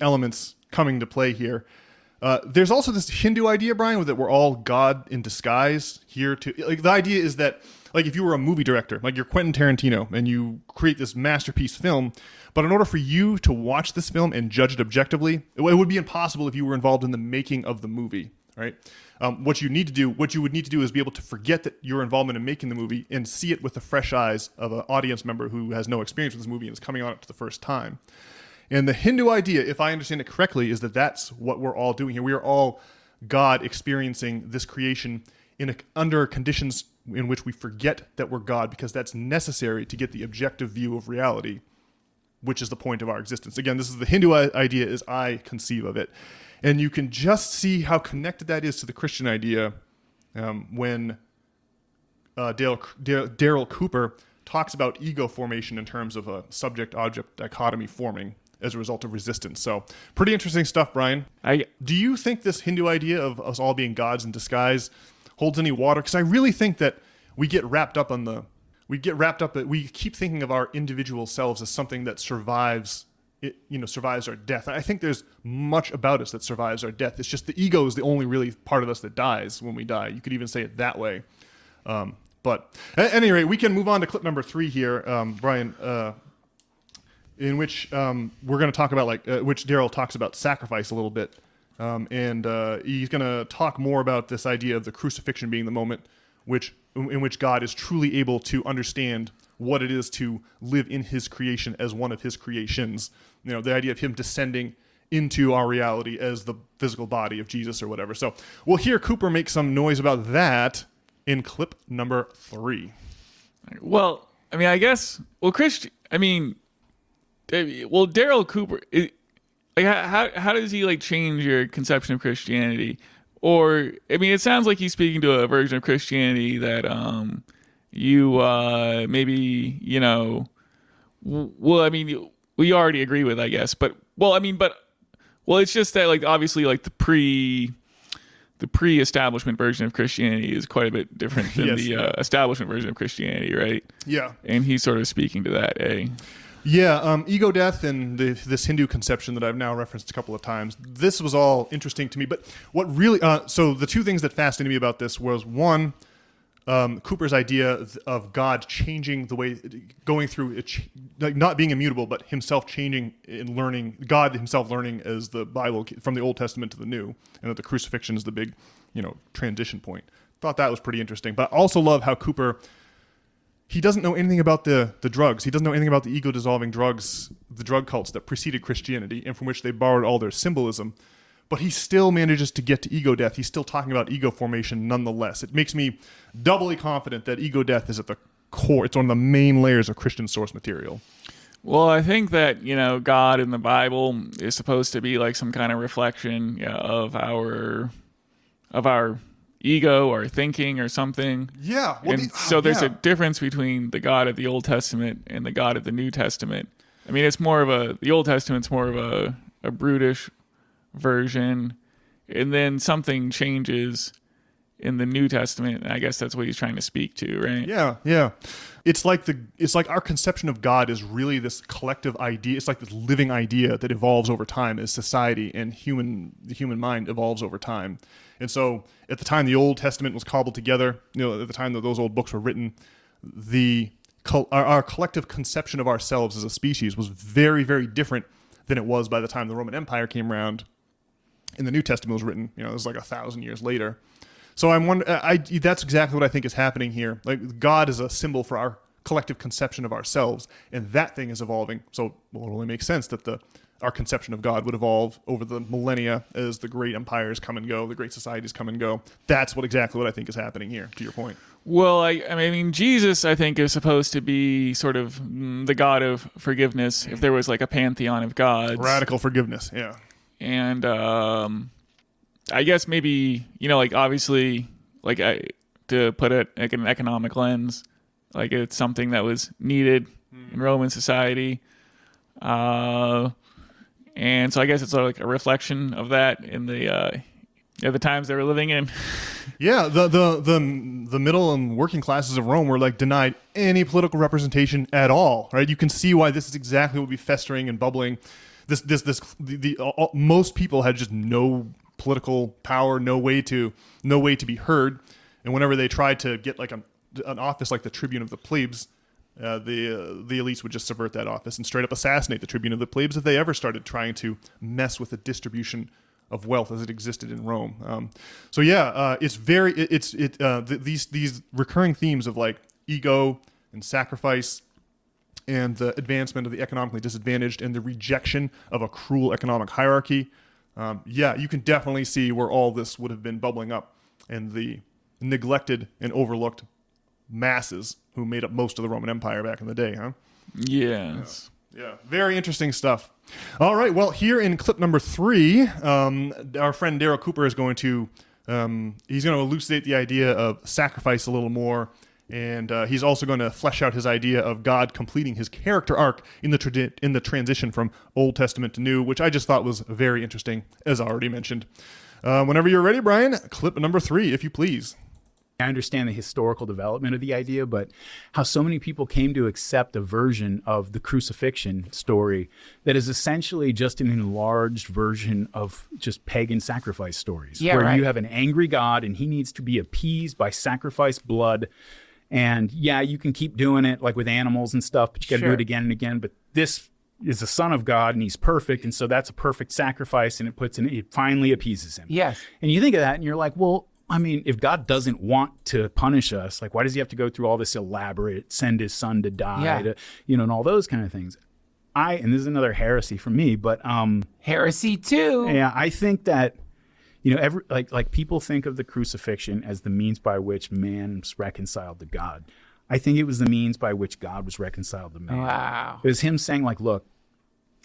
elements coming to play here. There's also this Hindu idea, Brian, that we're all God in disguise here too. Like, the idea is that, like, if you were a movie director, like you're Quentin Tarantino, and you create this masterpiece film, but in order for you to watch this film and judge it objectively, it would be impossible if you were involved in the making of the movie, right? What you would need to do is be able to forget that your involvement in making the movie and see it with the fresh eyes of an audience member who has no experience with this movie and is coming on it for the first time. And the Hindu idea, if I understand it correctly, is that that's what we're all doing here. We are all God experiencing this creation under conditions in which we forget that we're God, because that's necessary to get the objective view of reality, which is the point of our existence. Again, this is the Hindu idea as I conceive of it. And you can just see how connected that is to the Christian idea when Daryl Cooper talks about ego formation in terms of a subject-object dichotomy forming as a result of resistance. So pretty interesting stuff, Brian. Do you think this Hindu idea of us all being gods in disguise holds any water? Because I really think that we keep thinking of our individual selves as something that survives our death. I think there's much about us that survives our death. It's just the ego is the only really part of us that dies when we die. You could even say it that way. But at any rate, we can move on to clip number 3 here, Brian, in which we're going to talk about, which Daryl talks about sacrifice a little bit. And he's going to talk more about this idea of the crucifixion being the moment in which God is truly able to understand what it is to live in his creation as one of his creations. You know, the idea of him descending into our reality as the physical body of Jesus or whatever. So we'll hear Cooper make some noise about that in clip number 3. Well, I mean, I guess, Daryl Cooper, how does he, like, change your conception of Christianity? Or, I mean, it sounds like he's speaking to a version of Christianity that maybe, you know, well, I mean, we already agree with, I guess. But, it's just that, like, obviously, like, the pre-establishment version of Christianity is quite a bit different than establishment version of Christianity, right? Yeah. And he's sort of speaking to that, Yeah, ego death and this Hindu conception that I've now referenced a couple of times. This was all interesting to me. But what really... so the two things that fascinated me about this was, one, Cooper's idea of God changing the way... going through... like not being immutable, but himself changing and learning... God himself learning as the Bible from the Old Testament to the New. And that the crucifixion is the big, transition point. Thought that was pretty interesting. But I also love how Cooper... he doesn't know anything about the drugs. He doesn't know anything about the ego-dissolving drugs, the drug cults that preceded Christianity and from which they borrowed all their symbolism. But he still manages to get to ego death. He's still talking about ego formation nonetheless. It makes me doubly confident that ego death is at the core. It's one of the main layers of Christian source material. Well, I think that, God in the Bible is supposed to be like some kind of reflection of our ego or thinking or something. Yeah. Well, And so there's yeah. a difference between the God of the Old Testament and the God of the New Testament. I mean, it's more of the Old Testament's more of a brutish version, and then something changes in the New Testament. And I guess that's what he's trying to speak to, right? Yeah, yeah. It's like our conception of God is really this collective idea. It's like this living idea that evolves over time as society and the human mind evolves over time. And so at the time the Old Testament was cobbled together, at the time that those old books were written, our collective conception of ourselves as a species was very, very different than it was by the time the Roman Empire came around and the New Testament was written. It was like 1,000 years later. So I'm wondering, that's exactly what I think is happening here. Like, God is a symbol for our collective conception of ourselves, and that thing is evolving. So it only makes sense that our conception of God would evolve over the millennia as the great empires come and go, the great societies come and go. That's exactly what I think is happening here, to your point. Well, I mean, Jesus, I think, is supposed to be sort of the God of forgiveness, if there was like a pantheon of gods. Radical forgiveness, yeah. And I guess maybe, like, obviously, like, to put it like an economic lens, like, it's something that was needed in Roman society. And so I guess it's like a reflection of that in the times they were living in. Yeah, the middle and working classes of Rome were like denied any political representation at all, right? You can see why this is exactly what would be festering and bubbling. Most people had just no political power, no way to be heard, and whenever they tried to get like an office like the tribune of the plebs, the elites would just subvert that office and straight up assassinate the tribune of the plebs if they ever started trying to mess with the distribution of wealth as it existed in Rome. These recurring themes of like ego and sacrifice and the advancement of the economically disadvantaged and the rejection of a cruel economic hierarchy. You can definitely see where all this would have been bubbling up, and the neglected and overlooked masses who made up most of the Roman Empire back in the day, huh? Yes. Yeah, very interesting stuff. All right, well, here in clip number 3, our friend Daryl Cooper is going to he's going to elucidate the idea of sacrifice a little more, and he's also going to flesh out his idea of God completing his character arc in the transition from Old Testament to New, which I just thought was very interesting, as already mentioned. Whenever you're ready, Brian, clip number 3, if you please. I understand the historical development of the idea, but how so many people came to accept a version of the crucifixion story that is essentially just an enlarged version of just pagan sacrifice stories, where you have an angry God and he needs to be appeased by sacrifice blood. And yeah, you can keep doing it like with animals and stuff, but you got to do it again and again. But this is the Son of God and he's perfect. And so that's a perfect sacrifice, and it finally appeases him. Yes. And you think of that and you're like, well, I mean, if God doesn't want to punish us, like, why does he have to go through all this elaborate send his son to die, and all those kind of things? And this is another heresy for me, but heresy too. Yeah, I think that, like people think of the crucifixion as the means by which man was reconciled to God. I think it was the means by which God was reconciled to man. Wow. It was him saying, like, look,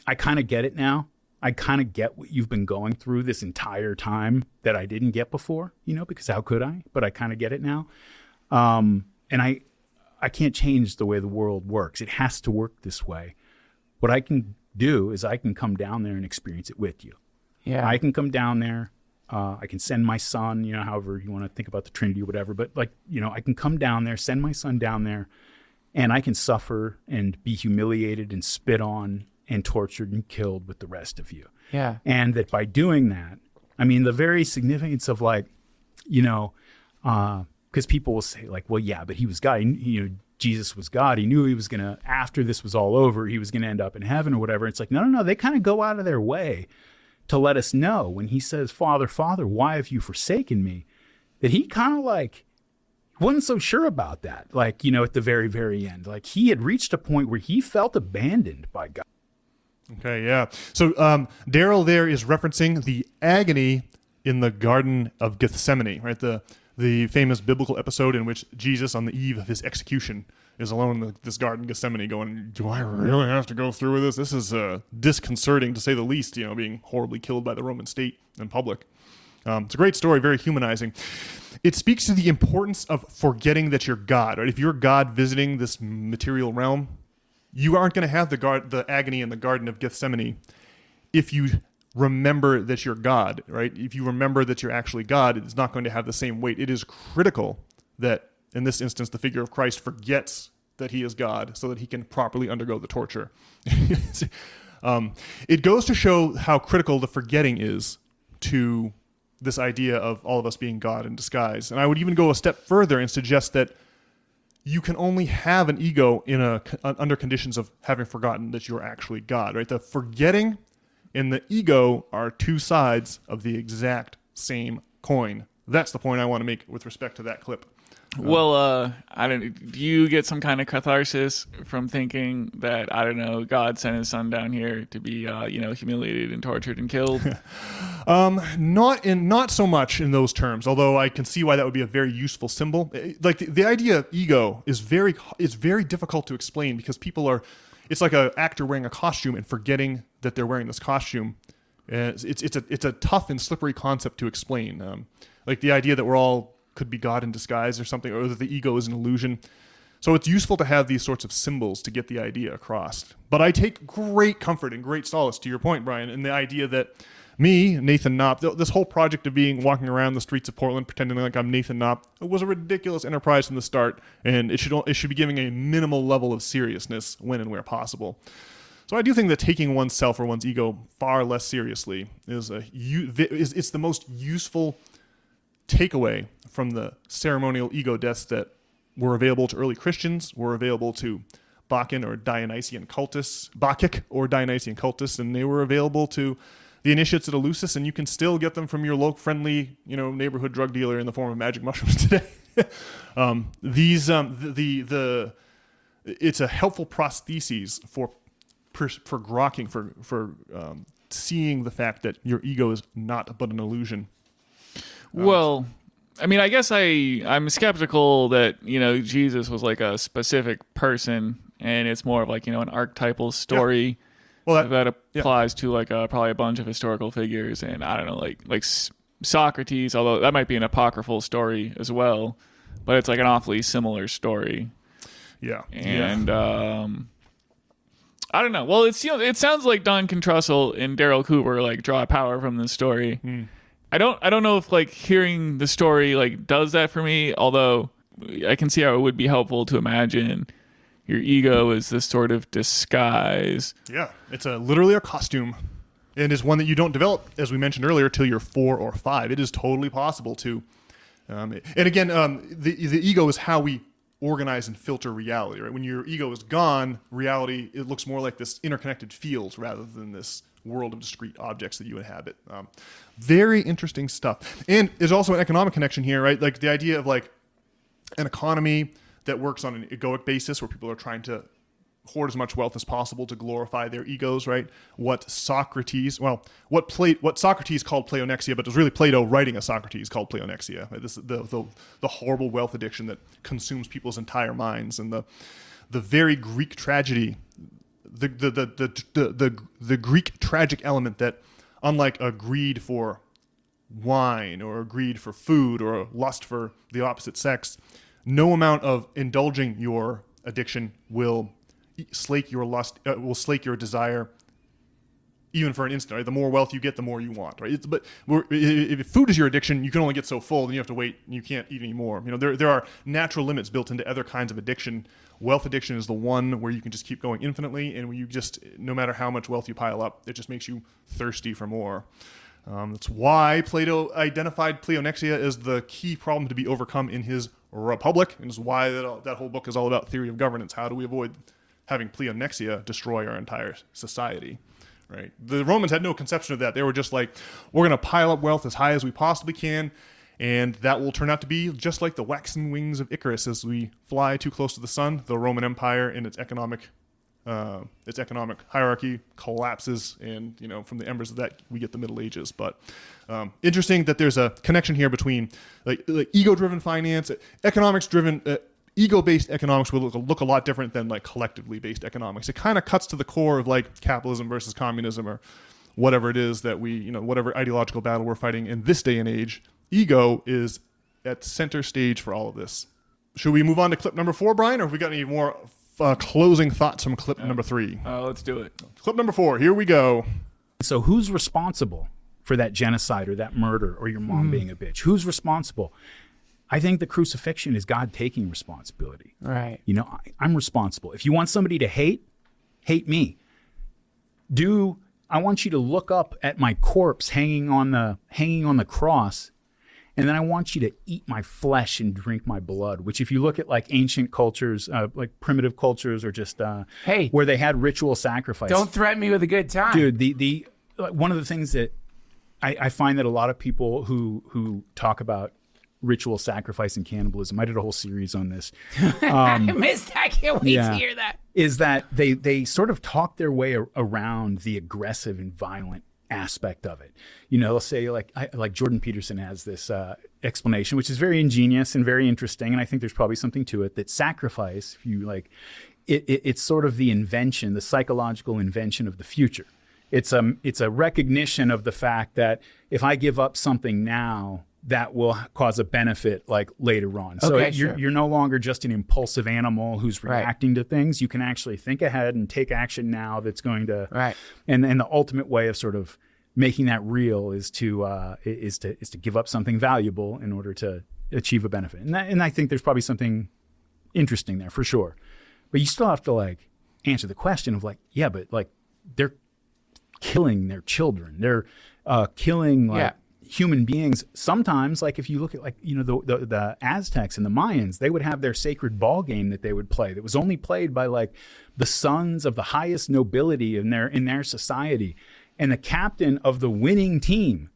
I kind of get it now. I kind of get what you've been going through this entire time that I didn't get before, because how could I? But I kind of get it now. And I can't change the way the world works. It has to work this way. What I can do is I can come down there and experience it with you. Yeah. I can come down there. I can send my son, however you want to think about the Trinity or whatever. But I can come down there, send my son down there, and I can suffer and be humiliated and spit on and tortured and killed with the rest of you. Yeah. And that by doing that, I mean, the very significance of because people will say like, well, yeah, but he was God. Jesus was God. He knew he was going to, after this was all over, he was going to end up in heaven or whatever. It's like, no. They kind of go out of their way to let us know when he says, Father, Father, why have you forsaken me? That he kind of wasn't so sure about that. At the very, very end, he had reached a point where he felt abandoned by God. Okay, yeah. So Daryl there is referencing the agony in the Garden of Gethsemane, right? The famous biblical episode in which Jesus, on the eve of his execution, is alone in this Garden of Gethsemane going, do I really have to go through with this? This is disconcerting, to say the least, being horribly killed by the Roman state in public. It's a great story, very humanizing. it speaks to the importance of forgetting that you're God, right? If you're God visiting this material realm, you aren't going to have the agony in the Garden of Gethsemane if you remember that you're God, right? If you remember that you're actually God, it's not going to have the same weight. It is critical that, in this instance, the figure of Christ forgets that he is God so that he can properly undergo the torture. It goes to show how critical the forgetting is to this idea of all of us being God in disguise. And I would even go a step further and suggest that you can only have an ego under conditions of having forgotten that you're actually God, right? The forgetting and the ego are two sides of the exact same coin. That's the point I want to make with respect to that clip. Well, I don't. Do you get some kind of catharsis from thinking that, I don't know, God sent his son down here to be, humiliated and tortured and killed? Not so much in those terms. Although I can see why that would be a very useful symbol. Like the idea of ego is very difficult to explain because people are. It's like an actor wearing a costume and forgetting that they're wearing this costume. It's a tough and slippery concept to explain. Like the idea that we're all could be God in disguise or something, or that the ego is an illusion. So it's useful to have these sorts of symbols to get the idea across. But I take great comfort and great solace, to your point, Brian, in the idea that me, Nathan Knopp, this whole project of walking around the streets of Portland pretending like I'm Nathan Knopp, it was a ridiculous enterprise from the start, and it should be giving a minimal level of seriousness when and where possible. So I do think that taking oneself or one's ego far less seriously is it's the most useful takeaway from the ceremonial ego deaths that were available to early Christians, were available to Bacchic or Dionysian cultists, and they were available to the initiates at Eleusis, and you can still get them from your local friendly, neighborhood drug dealer in the form of magic mushrooms today. It's a helpful prosthesis for grokking, for seeing the fact that your ego is not but an illusion. Well, I mean, I guess I'm skeptical that, Jesus was like a specific person and it's more of like, an archetypal story. Yeah. Well, that applies to like probably a bunch of historical figures, and I don't know, like Socrates, although that might be an apocryphal story as well, but it's like an awfully similar story. Yeah. And I don't know. Well, it sounds like Don Contrussell and Daryl Cooper like draw power from this story. I don't know if like hearing the story like does that for me, although I can see how it would be helpful to imagine your ego is this sort of disguise. Yeah, it's literally a costume, and is one that you don't develop, as we mentioned earlier, till you're 4 or 5. It is totally possible to, and again, the ego is how we organize and filter reality. Right, when your ego is gone, reality it looks more like this interconnected field rather than this world of discrete objects that you inhabit. Very interesting stuff. And there's also an economic connection here, right? Like the idea of like an economy that works on an egoic basis where people are trying to hoard as much wealth as possible to glorify their egos, right? What Socrates called pleonexia, but it was really Plato writing a Socrates called pleonexia. Right? This the horrible wealth addiction that consumes people's entire minds, and the very Greek tragedy, the Greek tragic element that, unlike a greed for wine or a greed for food or a lust for the opposite sex, no amount of indulging your addiction will slake your lust, will slake your desire, even for an instant. Right? The more wealth you get, the more you want. Right? But if food is your addiction, you can only get so full, then you have to wait, and you can't eat anymore. There are natural limits built into other kinds of addiction. Wealth addiction is the one where you can just keep going infinitely, and where you just, no matter how much wealth you pile up, it just makes you thirsty for more. That's why Plato identified pleonexia as the key problem to be overcome in his Republic, and is why that whole book is all about theory of governance. How do we avoid having pleonexia destroy our entire society? Right? The Romans had no conception of that. They were just like, we're going to pile up wealth as high as we possibly can, and that will turn out to be just like the waxen wings of Icarus as we fly too close to the sun. The Roman Empire and its economic hierarchy collapses, and from the embers of that we get the Middle Ages. But interesting that there's a connection here between like ego-driven finance, economics-driven. Ego-based economics will look a lot different than like collectively based economics. It kind of cuts to the core of like capitalism versus communism, or whatever it is that we, whatever ideological battle we're fighting in this day and age. Ego is at center stage for all of this. Should we move on to clip number 4, Brian, or have we got any more closing thoughts from clip number 3? Let's do it. Clip number 4, here we go. So who's responsible for that genocide or that murder or your mom being a bitch? Who's responsible? I think the crucifixion is God taking responsibility. Right. You know, I'm responsible. If you want somebody to hate me. I want you to look up at my corpse hanging on the cross, and then I want you to eat my flesh and drink my blood, which if you look at like ancient cultures, like primitive cultures, or just where they had ritual sacrifice. Don't threaten me with a good time. Dude, the one of the things that I find that a lot of people who talk about ritual sacrifice and cannibalism, I did a whole series on this. I missed that. I can't wait to hear that. Is that they sort of talk their way around the aggressive and violent aspect of it. You know, they'll say like Jordan Peterson has this explanation, which is very ingenious and very interesting, and I think there's probably something to it, that sacrifice, if you like, it's sort of the invention, the psychological invention of the future. It's a recognition of the fact that if I give up something now, that will cause a benefit like later on. So you're no longer just an impulsive animal who's reacting to things. You can actually think ahead and take action now that's going to and the ultimate way of sort of making that real is to give up something valuable in order to achieve a benefit. And I think there's probably something interesting there for sure. But you still have to like answer the question of like, yeah, but like they're killing their children. They're killing like human beings. Sometimes, like if you look at like, you know, the Aztecs and the Mayans, they would have their sacred ball game that they would play that was only played by like the sons of the highest nobility in their society. And the captain of the winning team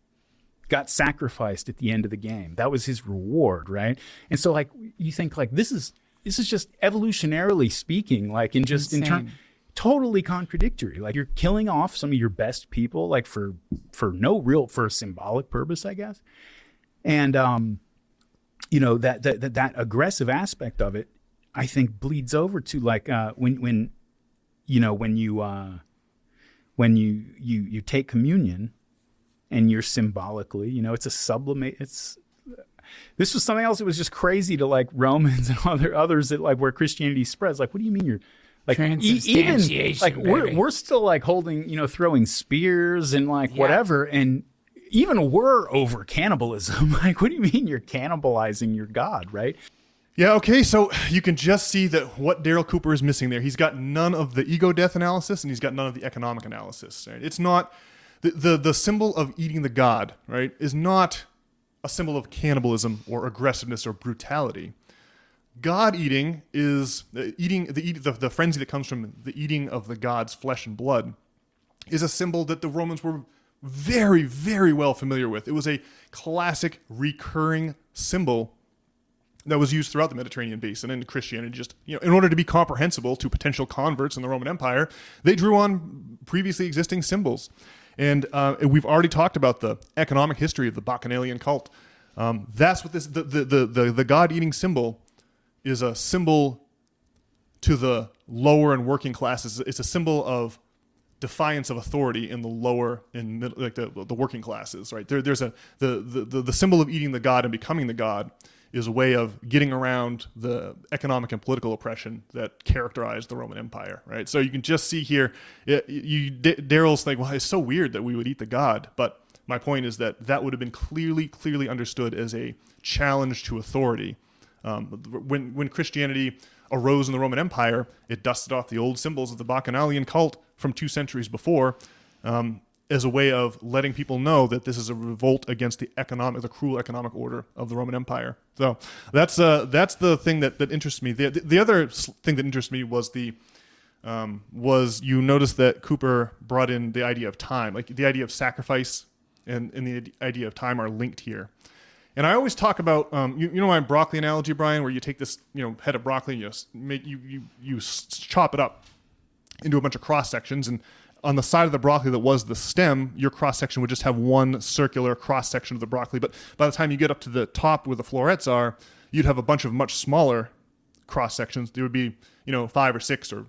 got sacrificed at the end of the game. That was his reward, right? And so like you think like this is just evolutionarily speaking, like in just in terms totally contradictory. Like you're killing off some of your best people, like for a symbolic purpose, I guess. And you know, that aggressive aspect of it, I think bleeds over to like when you take communion and you're symbolically, you know, it's a sublimate. This was something else that was just crazy to like Romans and others that like where Christianity spreads. Like, what do you mean you're like even like we're still like holding, you know, throwing spears and like whatever, and even we're over cannibalism. Like, what do you mean you're cannibalizing your God, right? Yeah, okay, so you can just see that what Daryl Cooper is missing there. He's got none of the ego death analysis and he's got none of the economic analysis. Right? It's not the symbol of eating the God, right, is not a symbol of cannibalism or aggressiveness or brutality. God eating is the frenzy that comes from the eating of the God's flesh and blood is a symbol that the Romans were very, very well familiar with. It was a classic recurring symbol that was used throughout the Mediterranean basin and Christianity. Just, you know, in order to be comprehensible to potential converts in the Roman Empire, they drew on previously existing symbols. And we've already talked about the economic history of the Bacchanalian cult. That's what the God-eating symbol is a symbol to the lower and working classes. It's a symbol of defiance of authority in the lower and middle, like the working classes, right? There's the symbol of eating the God and becoming the God is a way of getting around the economic and political oppression that characterized the Roman Empire, right? So you can just see here, Daryl's like, well, it's so weird that we would eat the God, but my point is that would have been clearly understood as a challenge to authority. When Christianity arose in the Roman Empire, it dusted off the old symbols of the Bacchanalian cult from 2 centuries before, as a way of letting people know that this is a revolt against the cruel economic order of the Roman Empire. So that's the thing that interests me. The other thing that interests me was you notice that Cooper brought in the idea of time, like the idea of sacrifice and the idea of time are linked here. And I always talk about, you know my broccoli analogy, Brian, where you take this, you know, head of broccoli and you chop it up into a bunch of cross sections, and on the side of the broccoli that was the stem, your cross section would just have one circular cross section of the broccoli. But by the time you get up to the top where the florets are, you'd have a bunch of much smaller cross sections. There would be, you know, 5 or 6 or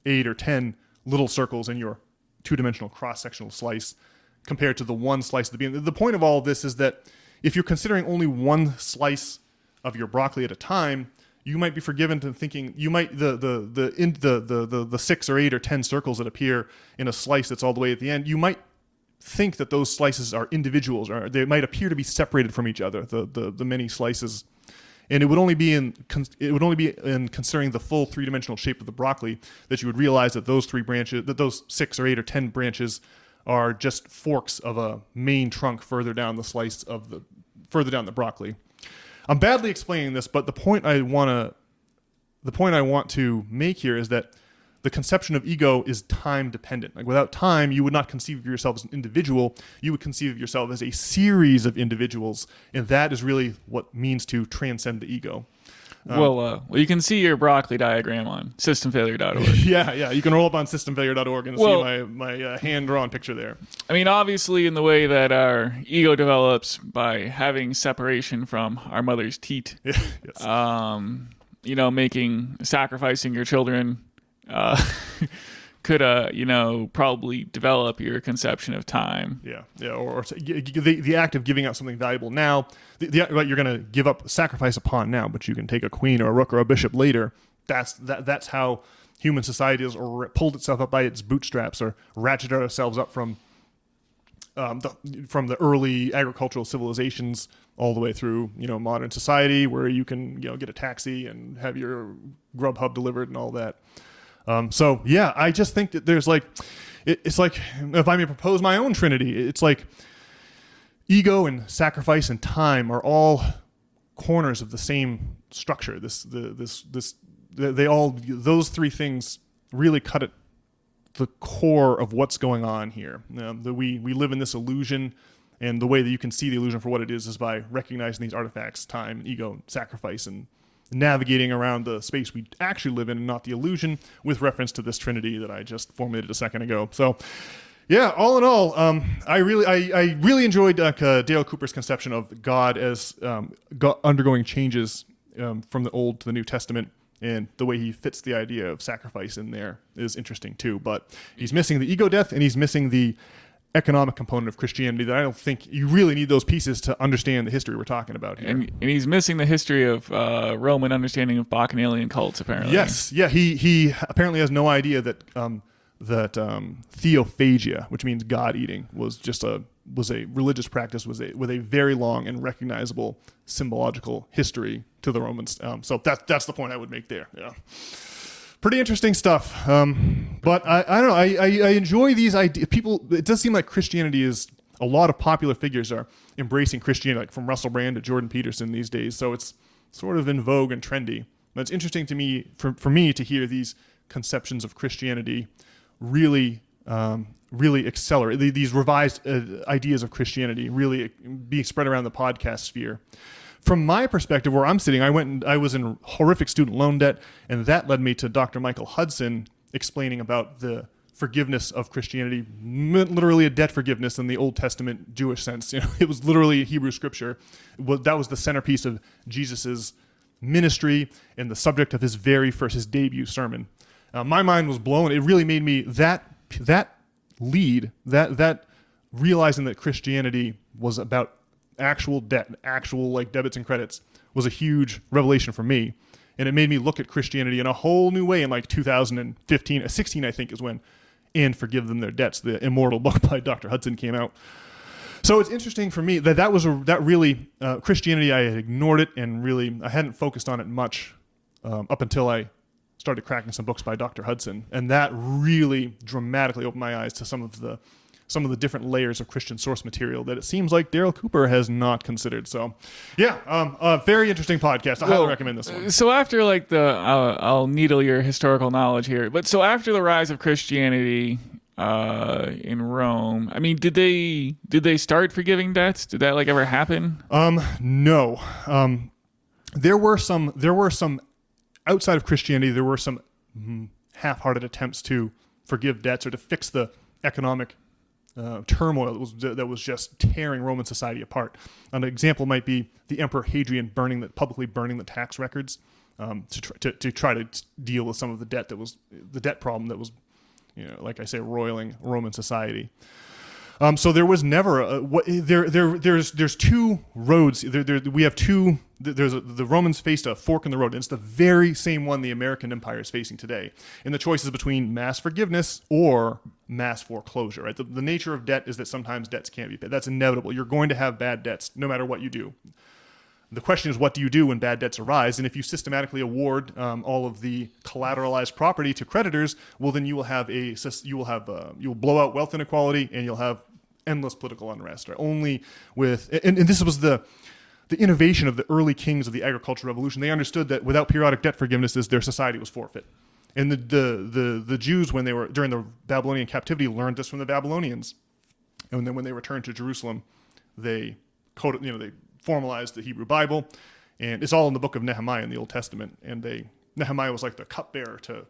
8 or 10 little circles in your 2-dimensional cross sectional slice compared to the one slice at the beginning. The point of all of this is that if you're considering only one slice of your broccoli at a time, you might be forgiven to thinking you might the 6 or 8 or 10 circles that appear in a slice that's all the way at the end. You might think that those slices are individuals, or they might appear to be separated from each other. The many slices, and it would only be in considering the full 3-dimensional shape of the broccoli that you would realize that those 6 or 8 or 10 branches are just forks of a main trunk further down the broccoli. I'm badly explaining this, but the point I want to make here is that the conception of ego is time dependent. Like without time, you would not conceive of yourself as an individual. You would conceive of yourself as a series of individuals, and that is really what means to transcend the ego. Well, you can see your broccoli diagram on systemfailure.org. Yeah. You can roll up on systemfailure.org and see my hand-drawn picture there. I mean, obviously, in the way that our ego develops by having separation from our mother's teat, Yes. sacrificing your children could, probably develop your conception of time. Yeah. Or the act of giving up something valuable now, you're going to give up sacrifice a pawn now, but you can take a queen or a rook or a bishop later. That's how human society has pulled itself up by its bootstraps, or ratcheted ourselves up from the early agricultural civilizations all the way through modern society, where you can get a taxi and have your Grubhub delivered and all that. I just think that there's it's like, if I may propose my own trinity, it's like ego and sacrifice and time are all corners of the same structure. Those three things really cut at the core of what's going on here. We live in this illusion, and the way that you can see the illusion for what it is by recognizing these artifacts: time, ego, sacrifice, and navigating around the space we actually live in and not the illusion, with reference to this trinity that I just formulated a second ago. So yeah, all in all, I really enjoyed Dale Cooper's conception of God as undergoing changes from the Old to the New Testament, and the way he fits the idea of sacrifice in there is interesting too. But he's missing the ego death, and he's missing the economic component of Christianity that I don't think you really need those pieces to understand the history we're talking about here. And he's missing the history of Roman understanding of Bacchanalian cults, apparently. Yes, yeah, he apparently has no idea that theophagia, which means God eating, was a religious practice with a very long and recognizable symbological history to the Romans. So that's the point I would make there. Yeah. Pretty interesting stuff. But I don't know. I enjoy these ideas. People, it does seem like Christianity is, a lot of popular figures are embracing Christianity, like from Russell Brand to Jordan Peterson these days. So it's sort of in vogue and trendy. But it's interesting to me, for me, to hear these conceptions of Christianity really accelerate, these revised ideas of Christianity really being spread around the podcast sphere. From my perspective, where I'm sitting, I was in horrific student loan debt, and that led me to Dr. Michael Hudson explaining about the forgiveness of Christianity, literally a debt forgiveness in the Old Testament Jewish sense. It was literally Hebrew scripture. That was the centerpiece of Jesus's ministry and the subject of his debut sermon. My mind was blown. It really made me that realizing that Christianity was about actual debt, actual debits and credits, was a huge revelation for me. And it made me look at Christianity in a whole new way in 2015, 16, I think is when And Forgive Them Their Debts, the immortal book by Dr. Hudson, came out. So it's interesting for me that really Christianity, I had ignored it, and really I hadn't focused on it much up until I started cracking some books by Dr. Hudson. And that really dramatically opened my eyes to some of the different layers of Christian source material that it seems like Dale Cooper has not considered. So, yeah, a very interesting podcast. I highly recommend this one. So after I'll needle your historical knowledge here, but so after the rise of Christianity in Rome, I mean, did they start forgiving debts? Did that ever happen? No. There were some outside of Christianity. There were some half-hearted attempts to forgive debts or to fix the economic turmoil that was just tearing Roman society apart. An example might be the Emperor Hadrian publicly burning the tax records to try to deal with some of the debt problem that was, like I say, roiling Roman society. So there was never there's two roads. We have two. The Romans faced a fork in the road, and it's the very same one the American Empire is facing today. And the choice is between mass forgiveness or mass foreclosure. Right? The nature of debt is that sometimes debts can't be paid. That's inevitable. You're going to have bad debts no matter what you do. The question is, what do you do when bad debts arise? And if you systematically award all of the collateralized property to creditors, well, then you will blow out wealth inequality, and you'll have endless political unrest. Right? Only with and this was the innovation of the early kings of the agricultural revolution. They understood that without periodic debt forgivenesses, their society was forfeit. And the Jews, when they were during the Babylonian captivity, learned this from the Babylonians. And then when they returned to Jerusalem, they formalized the Hebrew Bible, and it's all in the book of Nehemiah in the Old Testament. And Nehemiah was like the cupbearer to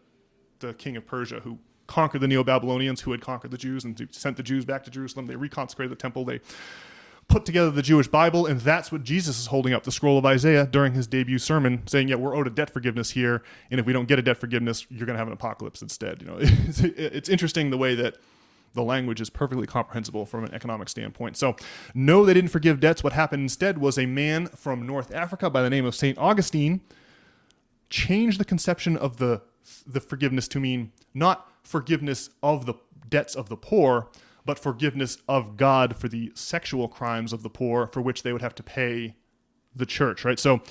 the king of Persia, who conquered the Neo-Babylonians, who had conquered the Jews, and sent the Jews back to Jerusalem. They reconsecrated the temple. They put together the Jewish Bible, and that's what Jesus is holding up, the scroll of Isaiah, during his debut sermon, saying, yeah, we're owed a debt forgiveness here, and if we don't get a debt forgiveness, you're going to have an apocalypse instead. It's interesting the way that the language is perfectly comprehensible from an economic standpoint. So, no, they didn't forgive debts. What happened instead was a man from North Africa by the name of St. Augustine changed the conception of the forgiveness to mean not forgiveness of the debts of the poor, but forgiveness of God for the sexual crimes of the poor, for which they would have to pay the church, right? So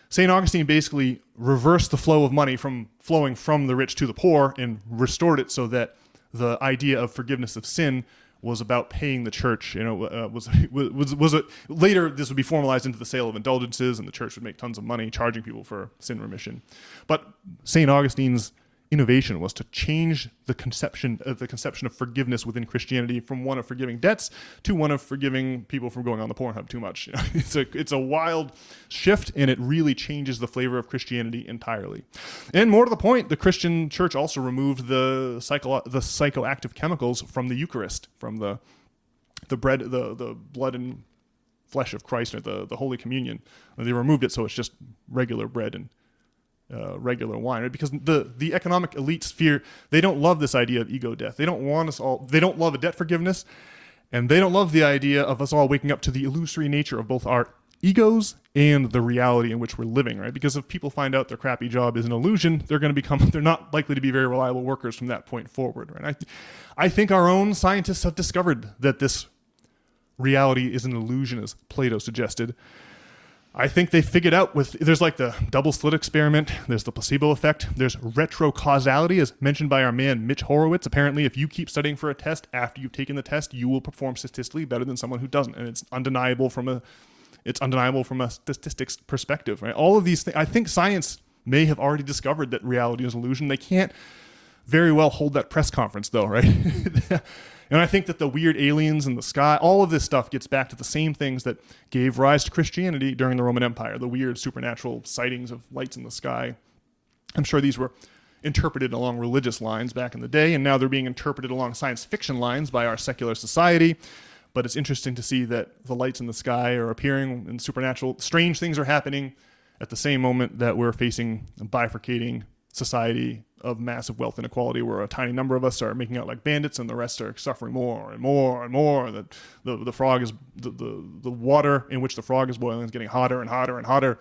St. Augustine basically reversed the flow of money from flowing from the rich to the poor and restored it so that the idea of forgiveness of sin was about paying the church. Later this would be formalized into the sale of indulgences, and the church would make tons of money charging people for sin remission. But St. Augustine's innovation was to change the conception of forgiveness within Christianity from one of forgiving debts to one of forgiving people from going on the Pornhub too much. It's a wild shift, and it really changes the flavor of Christianity entirely. And more to the point, the Christian church also removed the psychoactive chemicals from the Eucharist, from the bread, the blood and flesh of Christ, or the Holy Communion. And they removed it, so it's just regular bread and regular wine, right? Because the economic elites fear, they don't love this idea of ego death. They don't love a debt forgiveness, and they don't love the idea of us all waking up to the illusory nature of both our egos and the reality in which we're living, right? Because if people find out their crappy job is an illusion, they're not likely to be very reliable workers from that point forward, right? I think our own scientists have discovered that this reality is an illusion, as Plato suggested. I think they figured out there's like the double slit experiment, there's the placebo effect, there's retrocausality, as mentioned by our man Mitch Horowitz. Apparently, if you keep studying for a test after you've taken the test, you will perform statistically better than someone who doesn't, and it's undeniable from a statistics perspective, right? All of these things, I think science may have already discovered that reality is an illusion. They can't very well hold that press conference, though, right? And I think that the weird aliens in the sky, all of this stuff gets back to the same things that gave rise to Christianity during the Roman Empire, the weird supernatural sightings of lights in the sky. I'm sure these were interpreted along religious lines back in the day, and now they're being interpreted along science fiction lines by our secular society. But it's interesting to see that the lights in the sky are appearing, and supernatural, strange things are happening at the same moment that we're facing a bifurcating society of massive wealth inequality, where a tiny number of us are making out like bandits and the rest are suffering more and more and more. The frog is the water in which the frog is boiling is getting hotter and hotter and hotter,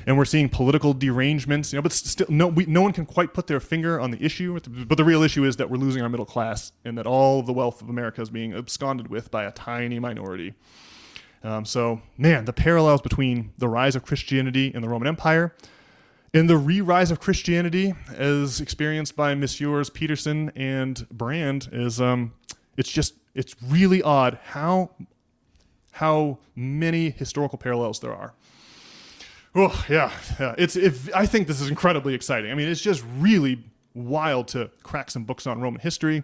and we're seeing political derangements. But still, no one can quite put their finger on the issue. But the real issue is that we're losing our middle class, and that all of the wealth of America is being absconded with by a tiny minority. So, man, the parallels between the rise of Christianity in the Roman Empire and the re-rise of Christianity, as experienced by Messieurs Peterson and Brand, is it's really odd how many historical parallels there are. Oh yeah. I think this is incredibly exciting. I mean, it's just really wild to crack some books on Roman history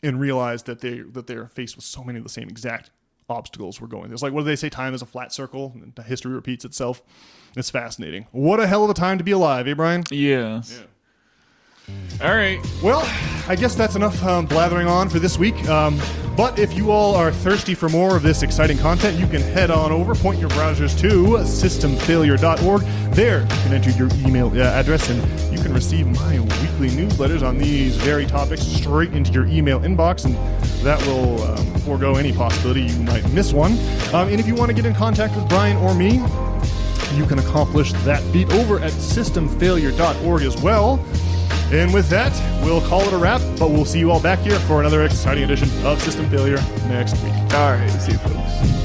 and realize that they're faced with so many of the same exact obstacles we're going. There's like, what do they say? Time is a flat circle, and history repeats itself. It's fascinating. What a hell of a time to be alive, eh, Brian? Yes. Yeah. All right. Well, I guess that's enough blathering on for this week. But if you all are thirsty for more of this exciting content, you can head on over, point your browsers to systemfailure.org. There, you can enter your email address, and you can receive my weekly newsletters on these very topics straight into your email inbox, and that will forego any possibility you might miss one. And if you want to get in contact with Brian or me, you can accomplish that feat over at systemfailure.org as well. And with that, we'll call it a wrap, but we'll see you all back here for another exciting edition of System Failure next week. All right, see you folks.